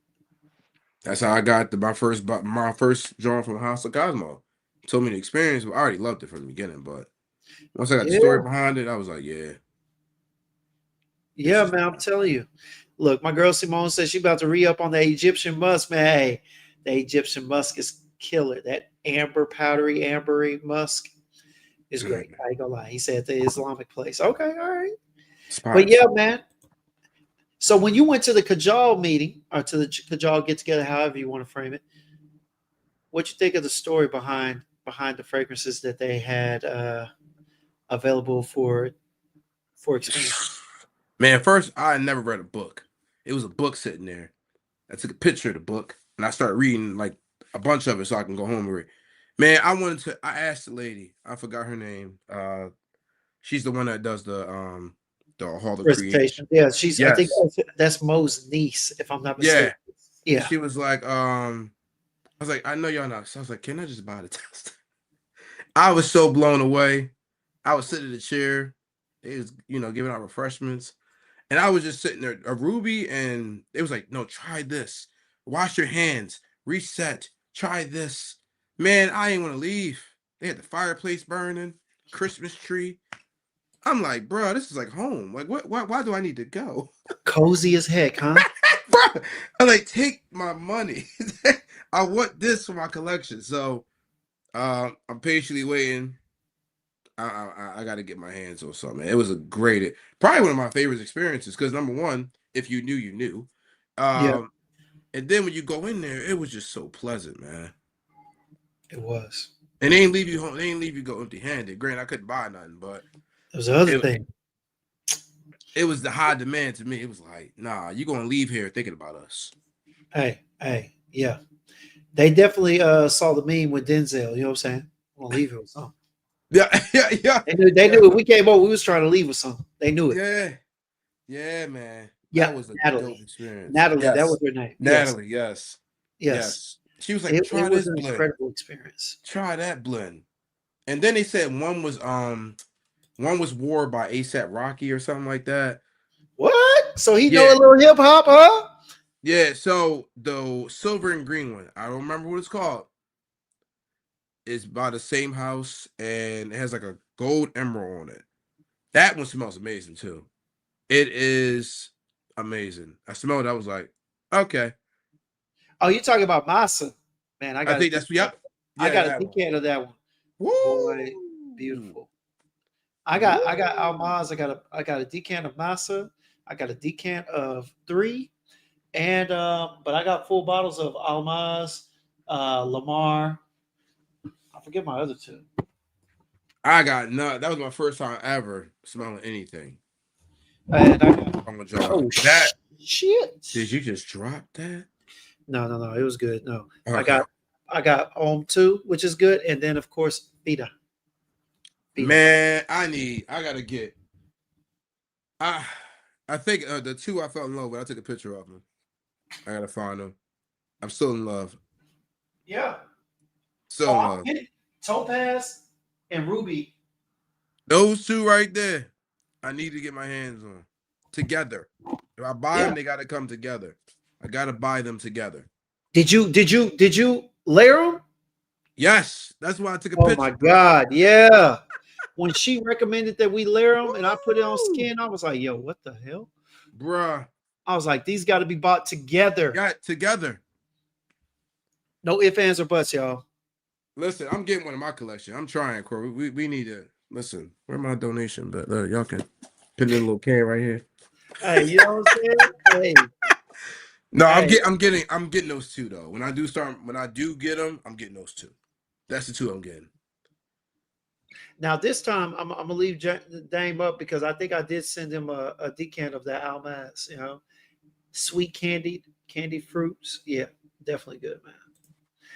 That's how I got my first drawing from House of Cosmo. Told me the experience, but I already loved it from the beginning. But once I got the story Yeah, behind it, I was like, yeah, this yeah, is man. I'm telling you. Look, my girl Simone says she about to re-up on the Egyptian musk, man. Hey, the Egyptian musk is killer. That ambery musk is great. I ain't gonna lie. He said the Islamic place. Okay, all right. But spice. yeah, man. So when you went to the Kajal meeting or to the Kajal get together, however you want to frame it, what you think of the story behind the fragrances that they had available for experience? Man, first I had never read a book. It was a book sitting there. I took a picture of the book and I started reading like a bunch of it so I can go home and read. Man, I asked the lady, I forgot her name. She's the one that does the Hall of Creation. Presentation. Yeah, she's. I think Yes. that's Mo's niece, if I'm not Yeah. mistaken. Yeah. She was like, I was like, I know y'all not. So I was like, can I just buy the test? I was so blown away. I was sitting in the chair. They was, giving out refreshments. And I was just sitting there, a Ruby, and it was like, no, try this. Wash your hands. Reset. Try this. Man, I ain't want to leave. They had the fireplace burning, Christmas tree. I'm like, bro, this is like home. Like, why do I need to go? Cozy as heck, huh? Bro, I'm like, take my money. I want this for my collection. So I'm patiently waiting. I got to get my hands on something. It was probably one of my favorite experiences because number one, if you knew, you knew. Yeah, And then when you go in there, it was just so pleasant, man. it was. And they didn't leave you home. They didn't leave you go empty handed. Granted, I couldn't buy nothing, but That was the other it, thing. it was the high demand to me. It was like, nah, you're gonna leave here thinking about us. Hey, yeah. They definitely saw the meme with Denzel. You know what I'm saying? I'm gonna leave it with something. Yeah, yeah, They yeah, knew it. We came over. We was trying to leave with something. They knew it. yeah, yeah, man. That Yeah, was a dope Natalie. experience. Natalie, that was Yes, her name. Yes, Natalie. Yes, yes. yes. She was like, It try was this an blend. incredible experience. Try that blend. And then they said one was wore by ASAP Rocky or something like that. What? So he know Yeah. a little hip hop, huh? Yeah. So the silver and green one, I don't remember what it's called. It's by the same house and it has like a gold emerald on it. That one smells amazing too. It is amazing. I smelled it. I was like, okay. Oh, you talking about masa? Man, I think that's yep. I Yeah, got a that one. decant of that one. Boy, Woo! beautiful. I got Woo! Almaz. I got a decant of masa. I got a decant of 3, and but I got full bottles of Almaz, Lamar. I forget my other 2. I got none. That was my first time ever smelling anything. And I got, I'm gonna draw oh that. shit! Did you just drop that? No, it was good. No, Okay. I got Om 2, which is good, and then of course Beta. Man, I gotta get I I think the 2 I fell in love with, I took a picture of them. I gotta find them. I'm still in love. Yeah. Still Oh, in I'm love. getting Topaz and Ruby. Those 2 right there, I need to get my hands on. Together. If I buy Yeah. them, they gotta come together. I gotta buy them together. Did you layer them? Yes, that's why I took a Oh my picture, bro. god, yeah. When she recommended that we layer them and I put it on Woo! skin, I was like, yo, what the hell? Bruh. I was like, these got to be bought together. Got together. No ifs, ands, or buts, y'all. Listen, I'm getting one in my collection. I'm trying, Corey. We need to listen. Where my donation? But y'all can put in a little can right here. Hey, you know what I'm saying? No, Hey. I'm getting those 2 though. When I do get them, I'm getting those 2. That's the 2 I'm getting. Now this time I'm gonna leave Dame up because I think I did send him a decant of that Almaz. You know, sweet candied fruits. Yeah, definitely good, man.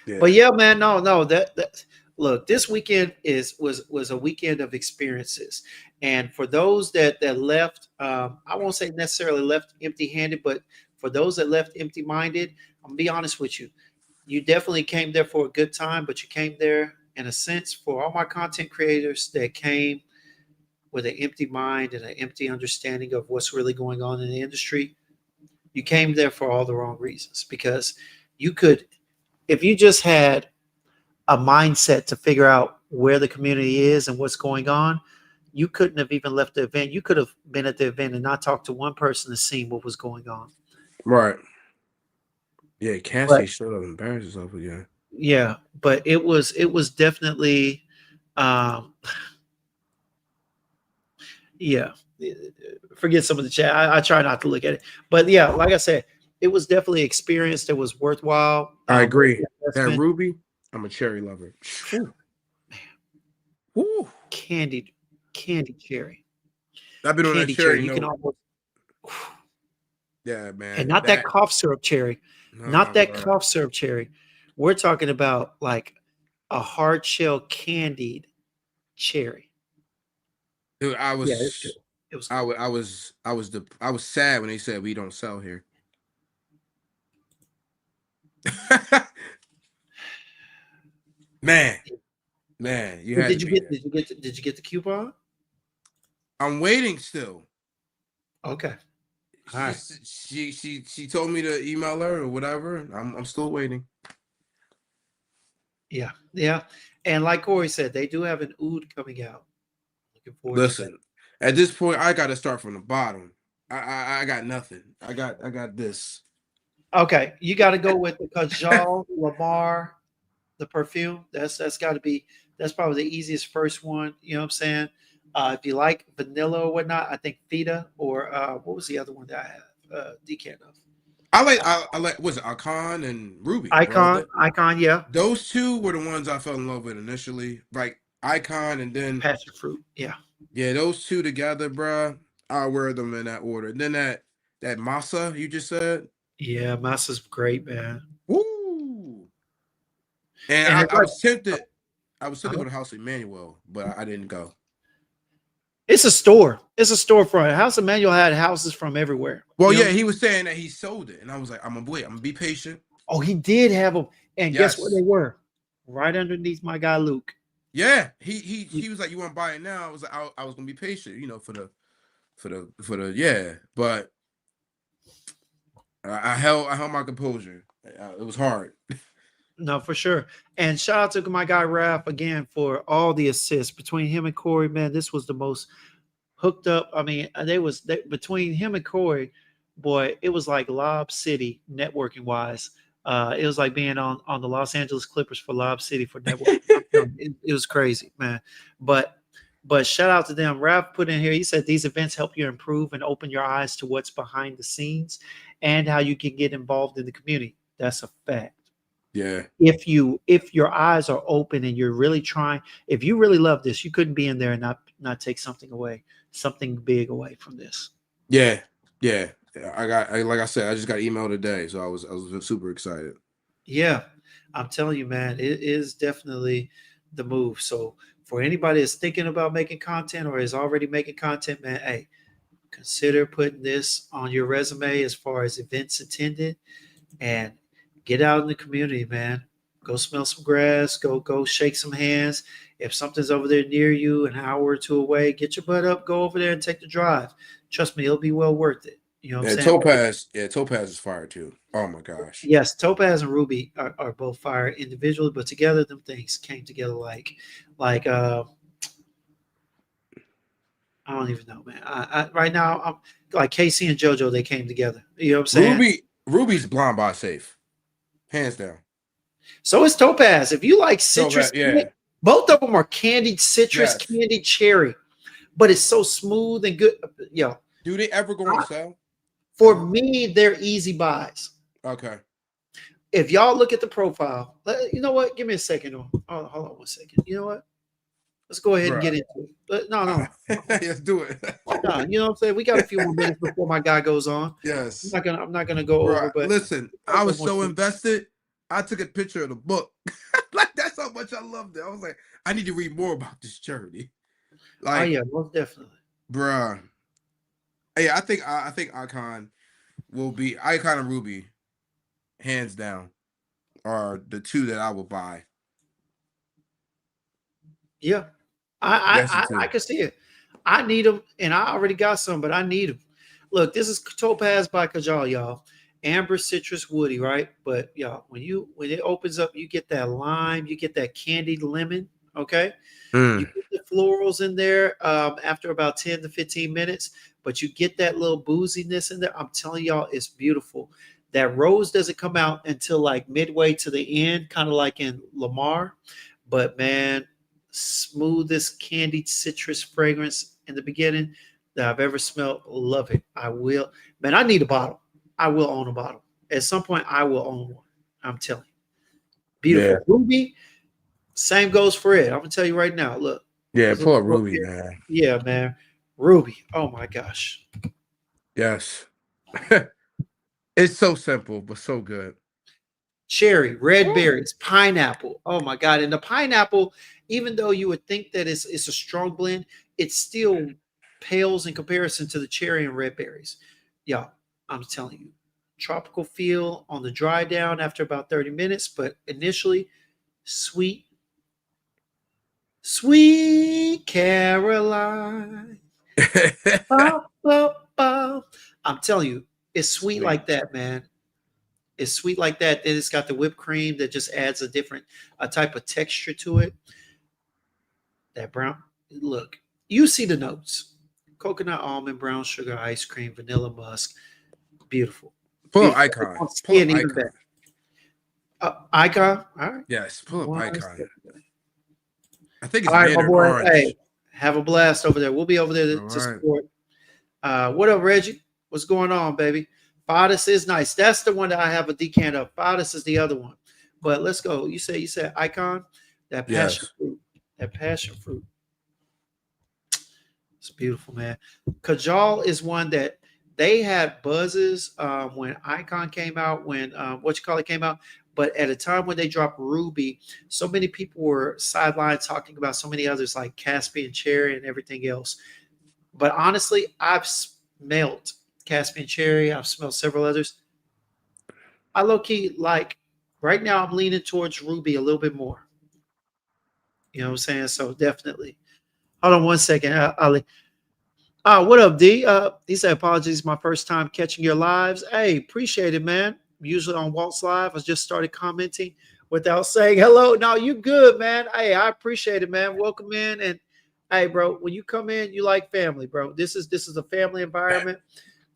Yeah. But yeah, man, no, that look, this weekend was a weekend of experiences, and for those that left, I won't say necessarily left empty-handed, but for those that left empty-minded, I'm gonna be honest with you, you definitely came there for a good time, but you came there in a sense, for all my content creators that came with an empty mind and an empty understanding of what's really going on in the industry, you came there for all the wrong reasons. Because you could, if you just had a mindset to figure out where the community is and what's going on, you couldn't have even left the event. You could have been at the event and not talked to one person to see what was going on. Right. Yeah, But Cassie showed up embarrassed herself again. yeah, but it was definitely um yeah. Forget some of the chat. I try not to look at it. But yeah, like I said, it was definitely experience that was worthwhile. I Worth agree. the That investment. Ruby, I'm a cherry lover. Ooh, Woo. candy cherry. I've been on that Candy cherry cherry. You can note. almost Yeah, and man. not that That cough syrup cherry. Not that bro. cough syrup cherry. We're talking about like a hard shell candied cherry. Dude, Yeah, it's good. It was good. I was sad when they said we don't sell here. man, you had to be there. Did you get the coupon? I'm waiting still. Okay. All right. She told me to email her or whatever. I'm still waiting. Yeah. Yeah. And like Corey said, they do have an oud coming out. Looking forward to that. Listen, at this point, I got to start from the bottom. I got nothing. I got this. Okay. You got to go with the Kajal Lamar, the perfume. That's got to be, that's probably the easiest first one. You know what I'm saying? If you like vanilla or whatnot, I think Fita or what was the other one that I have? Decant of. I like what's it, Icon and Ruby, bro. Icon, yeah. Those two were the ones I fell in love with initially. Like Icon and then Passion fruit, yeah. yeah, those two together, bro. I'll wear them in that order. And then that masa you just said. Yeah, Masa's great, man. Woo! And And it's I like was tempted. I was tempted to uh-huh. go to House of Emmanuel, but I didn't go. It's a store. It's a storefront. House Emmanuel had houses from everywhere. Well, You know yeah, what I'm he saying? was saying that he sold it, and I was like, I'm gonna wait. I'm gonna be patient. Oh, he did have them. And guess where Yes. they were? Right underneath my guy Luke. Yeah. He was like, you want to buy it now? I was like, I was gonna be patient, for the yeah. But I held my composure. It was hard. No, for sure. And shout out to my guy Raph again for all the assists between him and Corey. Man, this was the most hooked up. I mean, between him and Corey, boy, it was like Lob City networking wise. It was like being on the Los Angeles Clippers for Lob City for networking. It was crazy, man. But shout out to them. Raph put in here. He said these events help you improve and open your eyes to what's behind the scenes and how you can get involved in the community. That's a fact. Yeah. If your eyes are open and you're really trying, if you really love this, you couldn't be in there and not take something big away from this. Yeah. Yeah. Like I said, I just got email today, so I was super excited. Yeah, I'm telling you, man, it is definitely the move. So for anybody that's thinking about making content or is already making content, man, hey, consider putting this on your resume as far as events attended and get out in the community, man. Go smell some grass, go shake some hands. If something's over there near you, an hour or two away, get your butt up, go over there and take the drive. Trust me, it'll be well worth it. You know what I'm saying? Topaz is fire too. Oh my gosh. Yes, Topaz and Ruby are both fire individually, but together them things came together like I don't even know, man. I right now I'm like Casey and JoJo, they came together. You know what I'm saying? Ruby's blonde by safe. Hands down. So is Topaz. If you like citrus, Topaz, yeah. both of them are candied citrus, Yes. candied cherry, but it's so smooth and good. Yo, Do they ever go on sale? for me, they're easy buys. Okay. If y'all look at the profile, you know what? Give me a second. Hold on 1 second. You know what? Let's go ahead and get into it. No. Let's do it. No, you know what I'm saying? We got a few more minutes before my guy goes on. Yes. I'm not gonna go over, but listen, I was so invested. I took a picture of the book. Like that's how much I loved it. I was like, I need to read more about this journey. Like, oh yeah, most definitely. bruh. Yeah, I think Icon and Ruby, hands down, are the two that I will buy. Yeah, That's the I two. can see it. I need them, and I already got some, but I need them. Look, this is Topaz by Kajal, y'all. Amber, citrus, woody, right? But y'all, when it opens up, you get that lime, you get that candied lemon. Okay, you Mm. get the florals in there after about 10 to 15 minutes, but you get that little booziness in there. I'm telling y'all, it's beautiful. That rose doesn't come out until like midway to the end, kind of like in Lamar. But man, smoothest candied citrus fragrance in the beginning that I've ever smelled. Love it. I will. Man, I need a bottle. I will own a bottle. At some point, I will own one. I'm telling you. Yeah. Beautiful. Ruby, same goes for it. I'm gonna tell you right now. Look, Yeah. let's look Pull up up Ruby, here. man. Yeah, man. Ruby. Oh my gosh. Yes. It's so simple, but so good. Cherry, red Woo. berries, pineapple. Oh my God. And the pineapple, even though you would think that it's a strong blend, it still pales in comparison to the cherry and red berries. Yeah, I'm telling you. Tropical feel on the dry down after about 30 minutes, but initially sweet, sweet Caroline. Ba, ba, ba. I'm telling you, it's sweet Sweet. like that, man. It's sweet like that. Then it's got the whipped cream that just adds a different a type of texture to it. That brown, look, you see the notes: coconut, almond, brown sugar, ice cream, vanilla musk. Beautiful, Pull up beautiful. Icon. On Pull up skin, even Icon. better. Icon. All right. Yes. Pull up One Icon. second. I think All it's right, my Mandarin boy. Hey, Orange. have a blast over there. We'll be over there All to right. support. What up, Reggie? What's going on, baby? Fadis is nice. That's the one that I have a decant of. Fadis is the other one. But let's go. You said icon, that passion Yes. fruit. That passion fruit. It's beautiful, man. Kajal is one that they had buzzes when Icon came out, when what you call it came out. But at a time when they dropped Ruby, so many people were sidelined talking about so many others like Caspian Cherry and everything else. But honestly, I've smelled Caspian Cherry. I've smelled several others. I low key like right now. I'm leaning towards Ruby a little bit more. You know what I'm saying? So definitely. Hold on one second, Ali. What up, D? He said, apologies, my first time catching your lives. Hey, appreciate it, man. Usually on Walt's Live, I just started commenting without saying hello. No, you good, man. Hey, I appreciate it, man. Welcome in. And hey, bro, when you come in, you like family, bro. This is a family environment.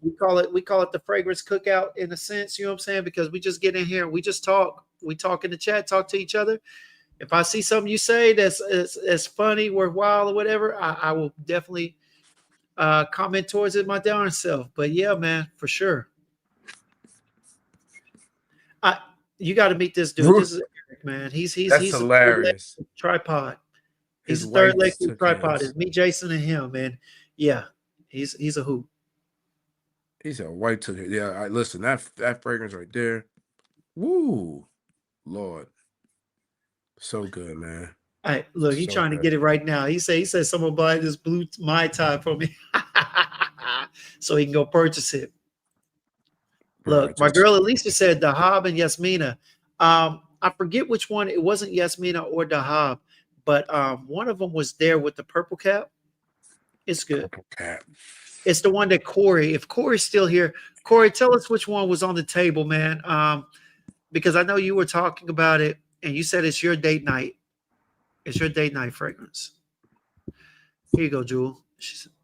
We call it the fragrance cookout in a sense, you know what I'm saying? Because we just get in here and we just talk. We talk in the chat, talk to each other. If I see something you say that's funny, worthwhile, or whatever, I will definitely comment towards it my darn self. But yeah, man, for sure. I You got to meet this dude. This is Eric, man. He's That's he's a third leg hilarious. tripod. He's His a third wife leg just took tripod. his. It's me, Jason, and him, man. Yeah, he's a hoop. He said wife took it. Yeah, I listen, that fragrance right there. Woo. Lord. So good, man. Hey, look, he's So trying to good. get it right now. He said someone buy this blue Mai Tai for me, so he can go purchase it. Bro, I Look, my just girl Alicia said Dahab and Yasmina. I forget which one. It wasn't Yasmina or Dahab, but one of them was there with the purple cap. It's good. purple cat. It's the one that Corey. If Corey's still here, Corey, tell us which one was on the table, man. Because I know you were talking about it, and you said it's your date night. It's your date night fragrance. Here you go, Jewel.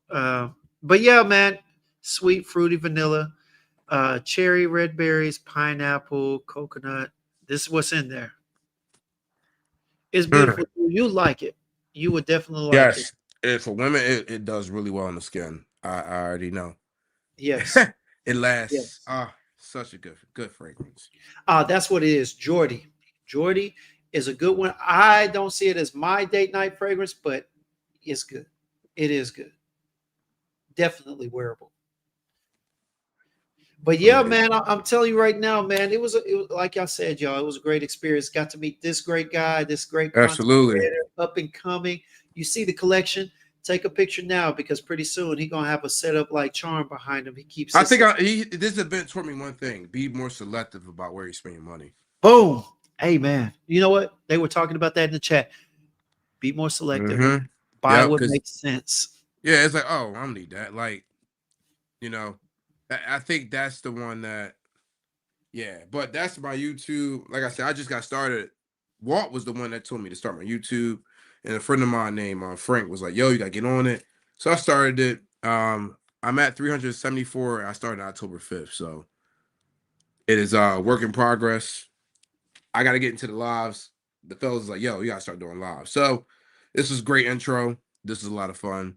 But yeah, man, sweet, fruity vanilla, cherry, red berries, pineapple, coconut. This is what's in there. It's Mm. beautiful. You like it. You would definitely like it. Yes. For women, it does really well on the skin. I already know. Yes. It lasts. Yes. Such a good fragrance. That's what it is. Jordy. Jordy is a good one. I don't see it as my date night fragrance, but it's good. It is good. Definitely wearable. But yeah, Amazing. man, I'm telling you right now, man, it was like I said, y'all, it was a great experience. Got to meet this great guy, this great content Absolutely. creator, up and coming. You see the collection. Take a picture now because pretty soon he gonna have a setup like charm behind him. He keeps I this. think this event taught me one thing: be more selective about where you spend your money. Boom. Hey man, you know what? They were talking about that in the chat. Be more selective. Mm-hmm. Buy Yeah, what because makes sense. yeah, it's like, oh, I don't need that. Like, you know, I think that's the one that, yeah, but that's my YouTube. Like I said, I just got started. Walt was the one that told me to start my YouTube, and a friend of mine named Frank was like, "Yo, you gotta get on it." So I started it. I'm at 374. I started October 5th, so it is work in progress. I gotta get into the lives. The fellas was like, "Yo, you gotta start doing lives." So this was great intro. This is a lot of fun.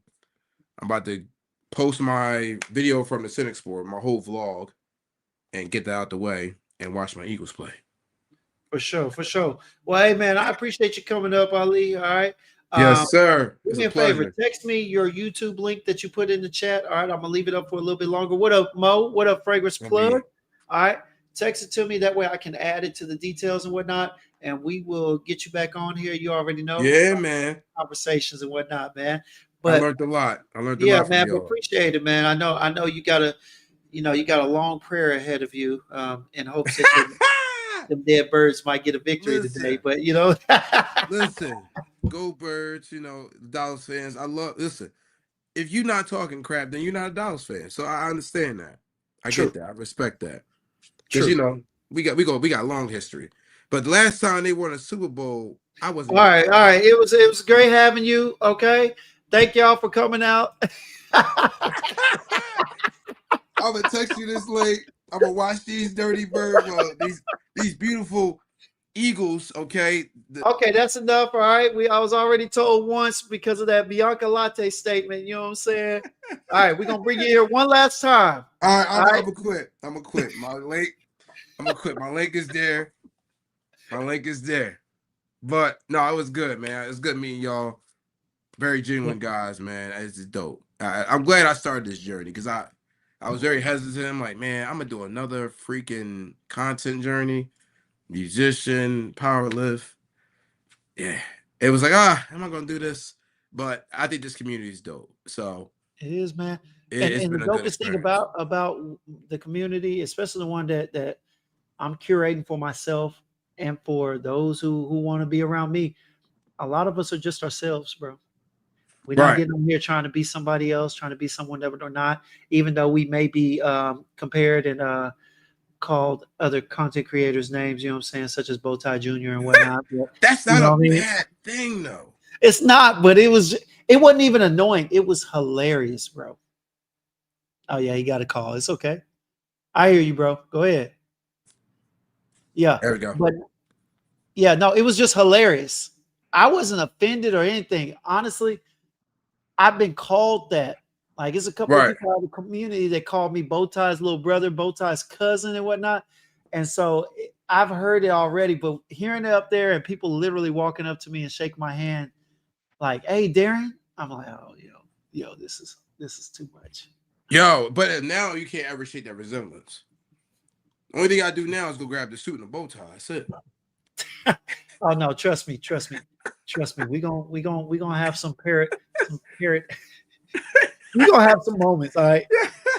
I'm about to post my video from the Scentxplore, my whole vlog, and get that out the way and watch my Eagles play. For sure, for sure. Well, hey man, I appreciate you coming up, Ali. All right. Yes, sir. Do It's me a a favor. pleasure. Text me your YouTube link that you put in the chat. All right. I'm gonna leave it up for a little bit longer. What up, Mo? What up, Fragrance Gonna Plug? be All right. Text it to me. That way I can add it to the details and whatnot. And we will get you back on here. You already know yeah, man. conversations and whatnot, man. I But learned a lot. I learned a yeah, lot from man, but y'all. appreciate it, man. I know you got you got a long prayer ahead of you, in hopes that them dead birds might get a victory today. Listen, But you know, listen. Go Birds, Dallas fans. Listen, if you're not talking crap, then you're not a Dallas fan. So I understand that. I true, get that. I respect that. Because true. we got long history. But the last time they won a Super Bowl, I wasn't All even right, all alive. right. It was great having you. Okay, thank y'all for coming out. I'm gonna text you this late. I'm gonna watch these dirty bird, these beautiful Eagles. Okay. Okay, that's enough. All right, I was already told once because of that Bianca Latte statement. You know what I'm saying? All right, we're gonna bring you here one last time. All right, All I'm right. gonna quit. I'm gonna quit. I'm gonna quit. My link is there. My link is there. But no, it was good, man. It was good meeting y'all. Very genuine guys, man. It's dope. I'm glad I started this journey because I was very hesitant. I'm like, man, I'm gonna do another freaking content journey, musician, power lift. Yeah, it was like, am I gonna do this? But I think this community is dope. So It is, man. it's And the been a good dopest thing experience. about the community, especially the one that I'm curating for myself and for those who want to be around me, a lot of us are just ourselves, bro. We're not Right. getting on here trying to be somebody else, trying to be someone that we're not, even though we may be compared and called other content creators names, you know what I'm saying, such as Bowtie Jr. and whatnot. But, That's you not know a what I mean? bad thing, though. It's not, but it wasn't even annoying. It was hilarious, bro. Oh yeah, he got a call. It's okay. I hear you, bro. Go ahead. Yeah. There we go. But yeah, no, it was just hilarious. I wasn't offended or anything. Honestly, I've been called that. Like, it's a couple of Right. people out of the community that called me Bowtie's little brother, Bowtie's cousin, and whatnot. And so I've heard it already, but hearing it up there and people literally walking up to me and shaking my hand, like, "Hey, Darren," I'm like, "Oh, yo, this is too much." Yo, but now you can't ever shake that resemblance. Only thing I do now is go grab the suit and the bow tie. That's it. Oh no, trust me, trust me, trust me. We gonna have some parrot, some parrot. We're gonna have some moments, all right.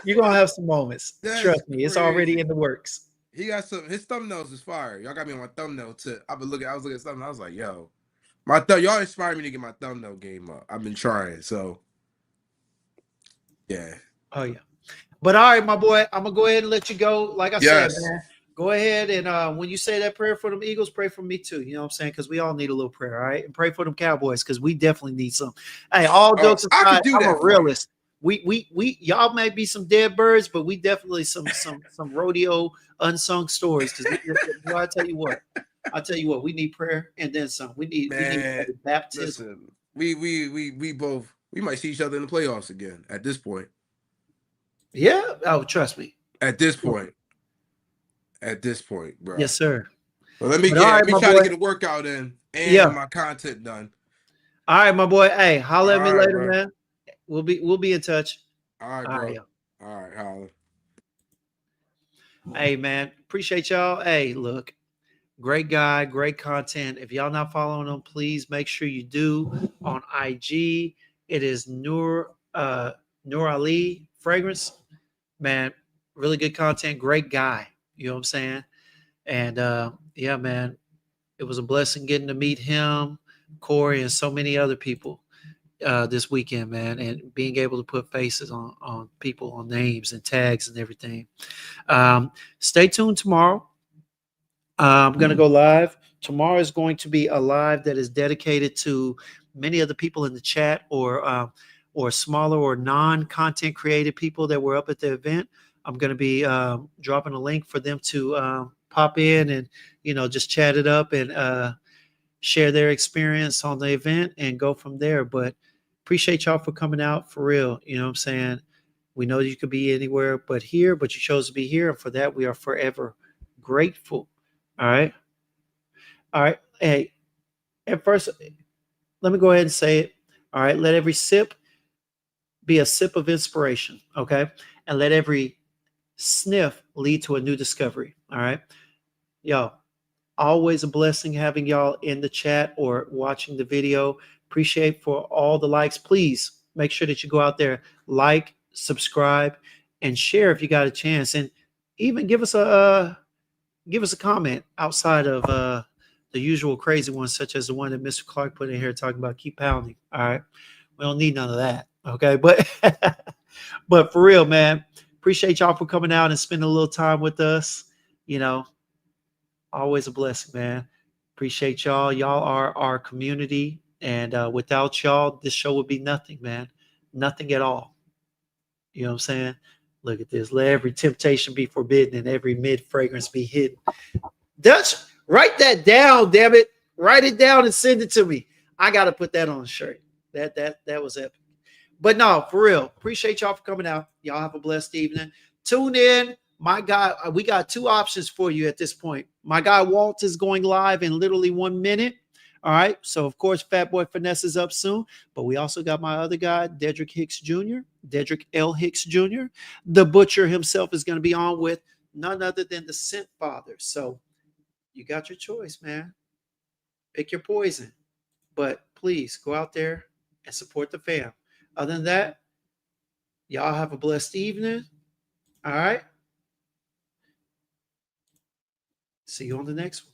You're gonna have some moments. That's Trust me, it's already crazy. in the works. He got his thumbnails is fire. Y'all got me on my thumbnail tip. I was looking at something. I was like, yo, y'all inspired me to get my thumbnail game up. I've been trying. So yeah. Oh yeah. But all right, my boy, I'm gonna go ahead and let you go. Like I said, Yes. man, go ahead and when you say that prayer for them Eagles, pray for me too. You know what I'm saying? Because we all need a little prayer, all right? And pray for them Cowboys because we definitely need some. Hey, all Oh, jokes I aside, could do I'm a that for you. realist. We y'all may be some dead birds, but we definitely some rodeo unsung stories. Because I tell you what, we need prayer and then some. We need Man, baptism. listen, we both we might see each other in the playoffs again at this point. Yeah. Oh, trust me. At this point. At this point, bro. Yes, sir. Well, let But all right, me my try to boy. get a workout in and Yeah. my content done. All right, my boy. Hey, holler at me All right, later, bro. man. We'll be in touch. All right, All right, bro. yo. All right, holla. Hey, man. Appreciate y'all. Hey, look, great guy, great content. If y'all not following him, please make sure you do on IG. It is Nur Ali Fragrance. Man, really good content. Great guy. You know what I'm saying? And yeah, man, it was a blessing getting to meet him, Corey, and so many other people this weekend, man, and being able to put faces on people, on names and tags and everything. Stay tuned tomorrow. I'm going to go live. Tomorrow is going to be a live that is dedicated to many of the people in the chat, or smaller or non-content created people that were up at the event. I'm going to be dropping a link for them to pop in and just chat it up and share their experience on the event and go from there. But appreciate y'all for coming out, for real. You know what I'm saying? We know you could be anywhere but here, but you chose to be here, and for that we are forever grateful. All right. All right. Hey, at first, let me go ahead and say it. All right. Let every sip be a sip of inspiration. Okay. And let every sniff lead to a new discovery. All right. Yo, always a blessing having y'all in the chat or watching the video. Appreciate for all the likes. Please make sure that you go out there, like, subscribe, and share if you got a chance. And even give us a comment outside of the usual crazy ones, such as the one that Mr. Clark put in here talking about keep pounding. All right. We don't need none of that. Okay. But but for real, man, appreciate y'all for coming out and spending a little time with us. Always a blessing, man. Appreciate y'all. Y'all are our community. And without y'all, this show would be nothing, man. Nothing at all. You know what I'm saying? Look at this. Let every temptation be forbidden and every mid fragrance be hidden. Dutch, write that down, damn it. Write it down and send it to me. I got to put that on a shirt. That was epic. But no, for real. Appreciate y'all for coming out. Y'all have a blessed evening. Tune in. My guy, we got two options for you at this point. My guy Walt is going live in literally 1 minute. All right. So, of course, Fat Boy Finesse is up soon. But we also got my other guy, Dedrick Hicks Jr., Dedrick L. Hicks Jr. The Butcher himself is going to be on with none other than the Scent Father. So, you got your choice, man. Pick your poison. But please go out there and support the fam. Other than that, y'all have a blessed evening. All right. See you on the next one.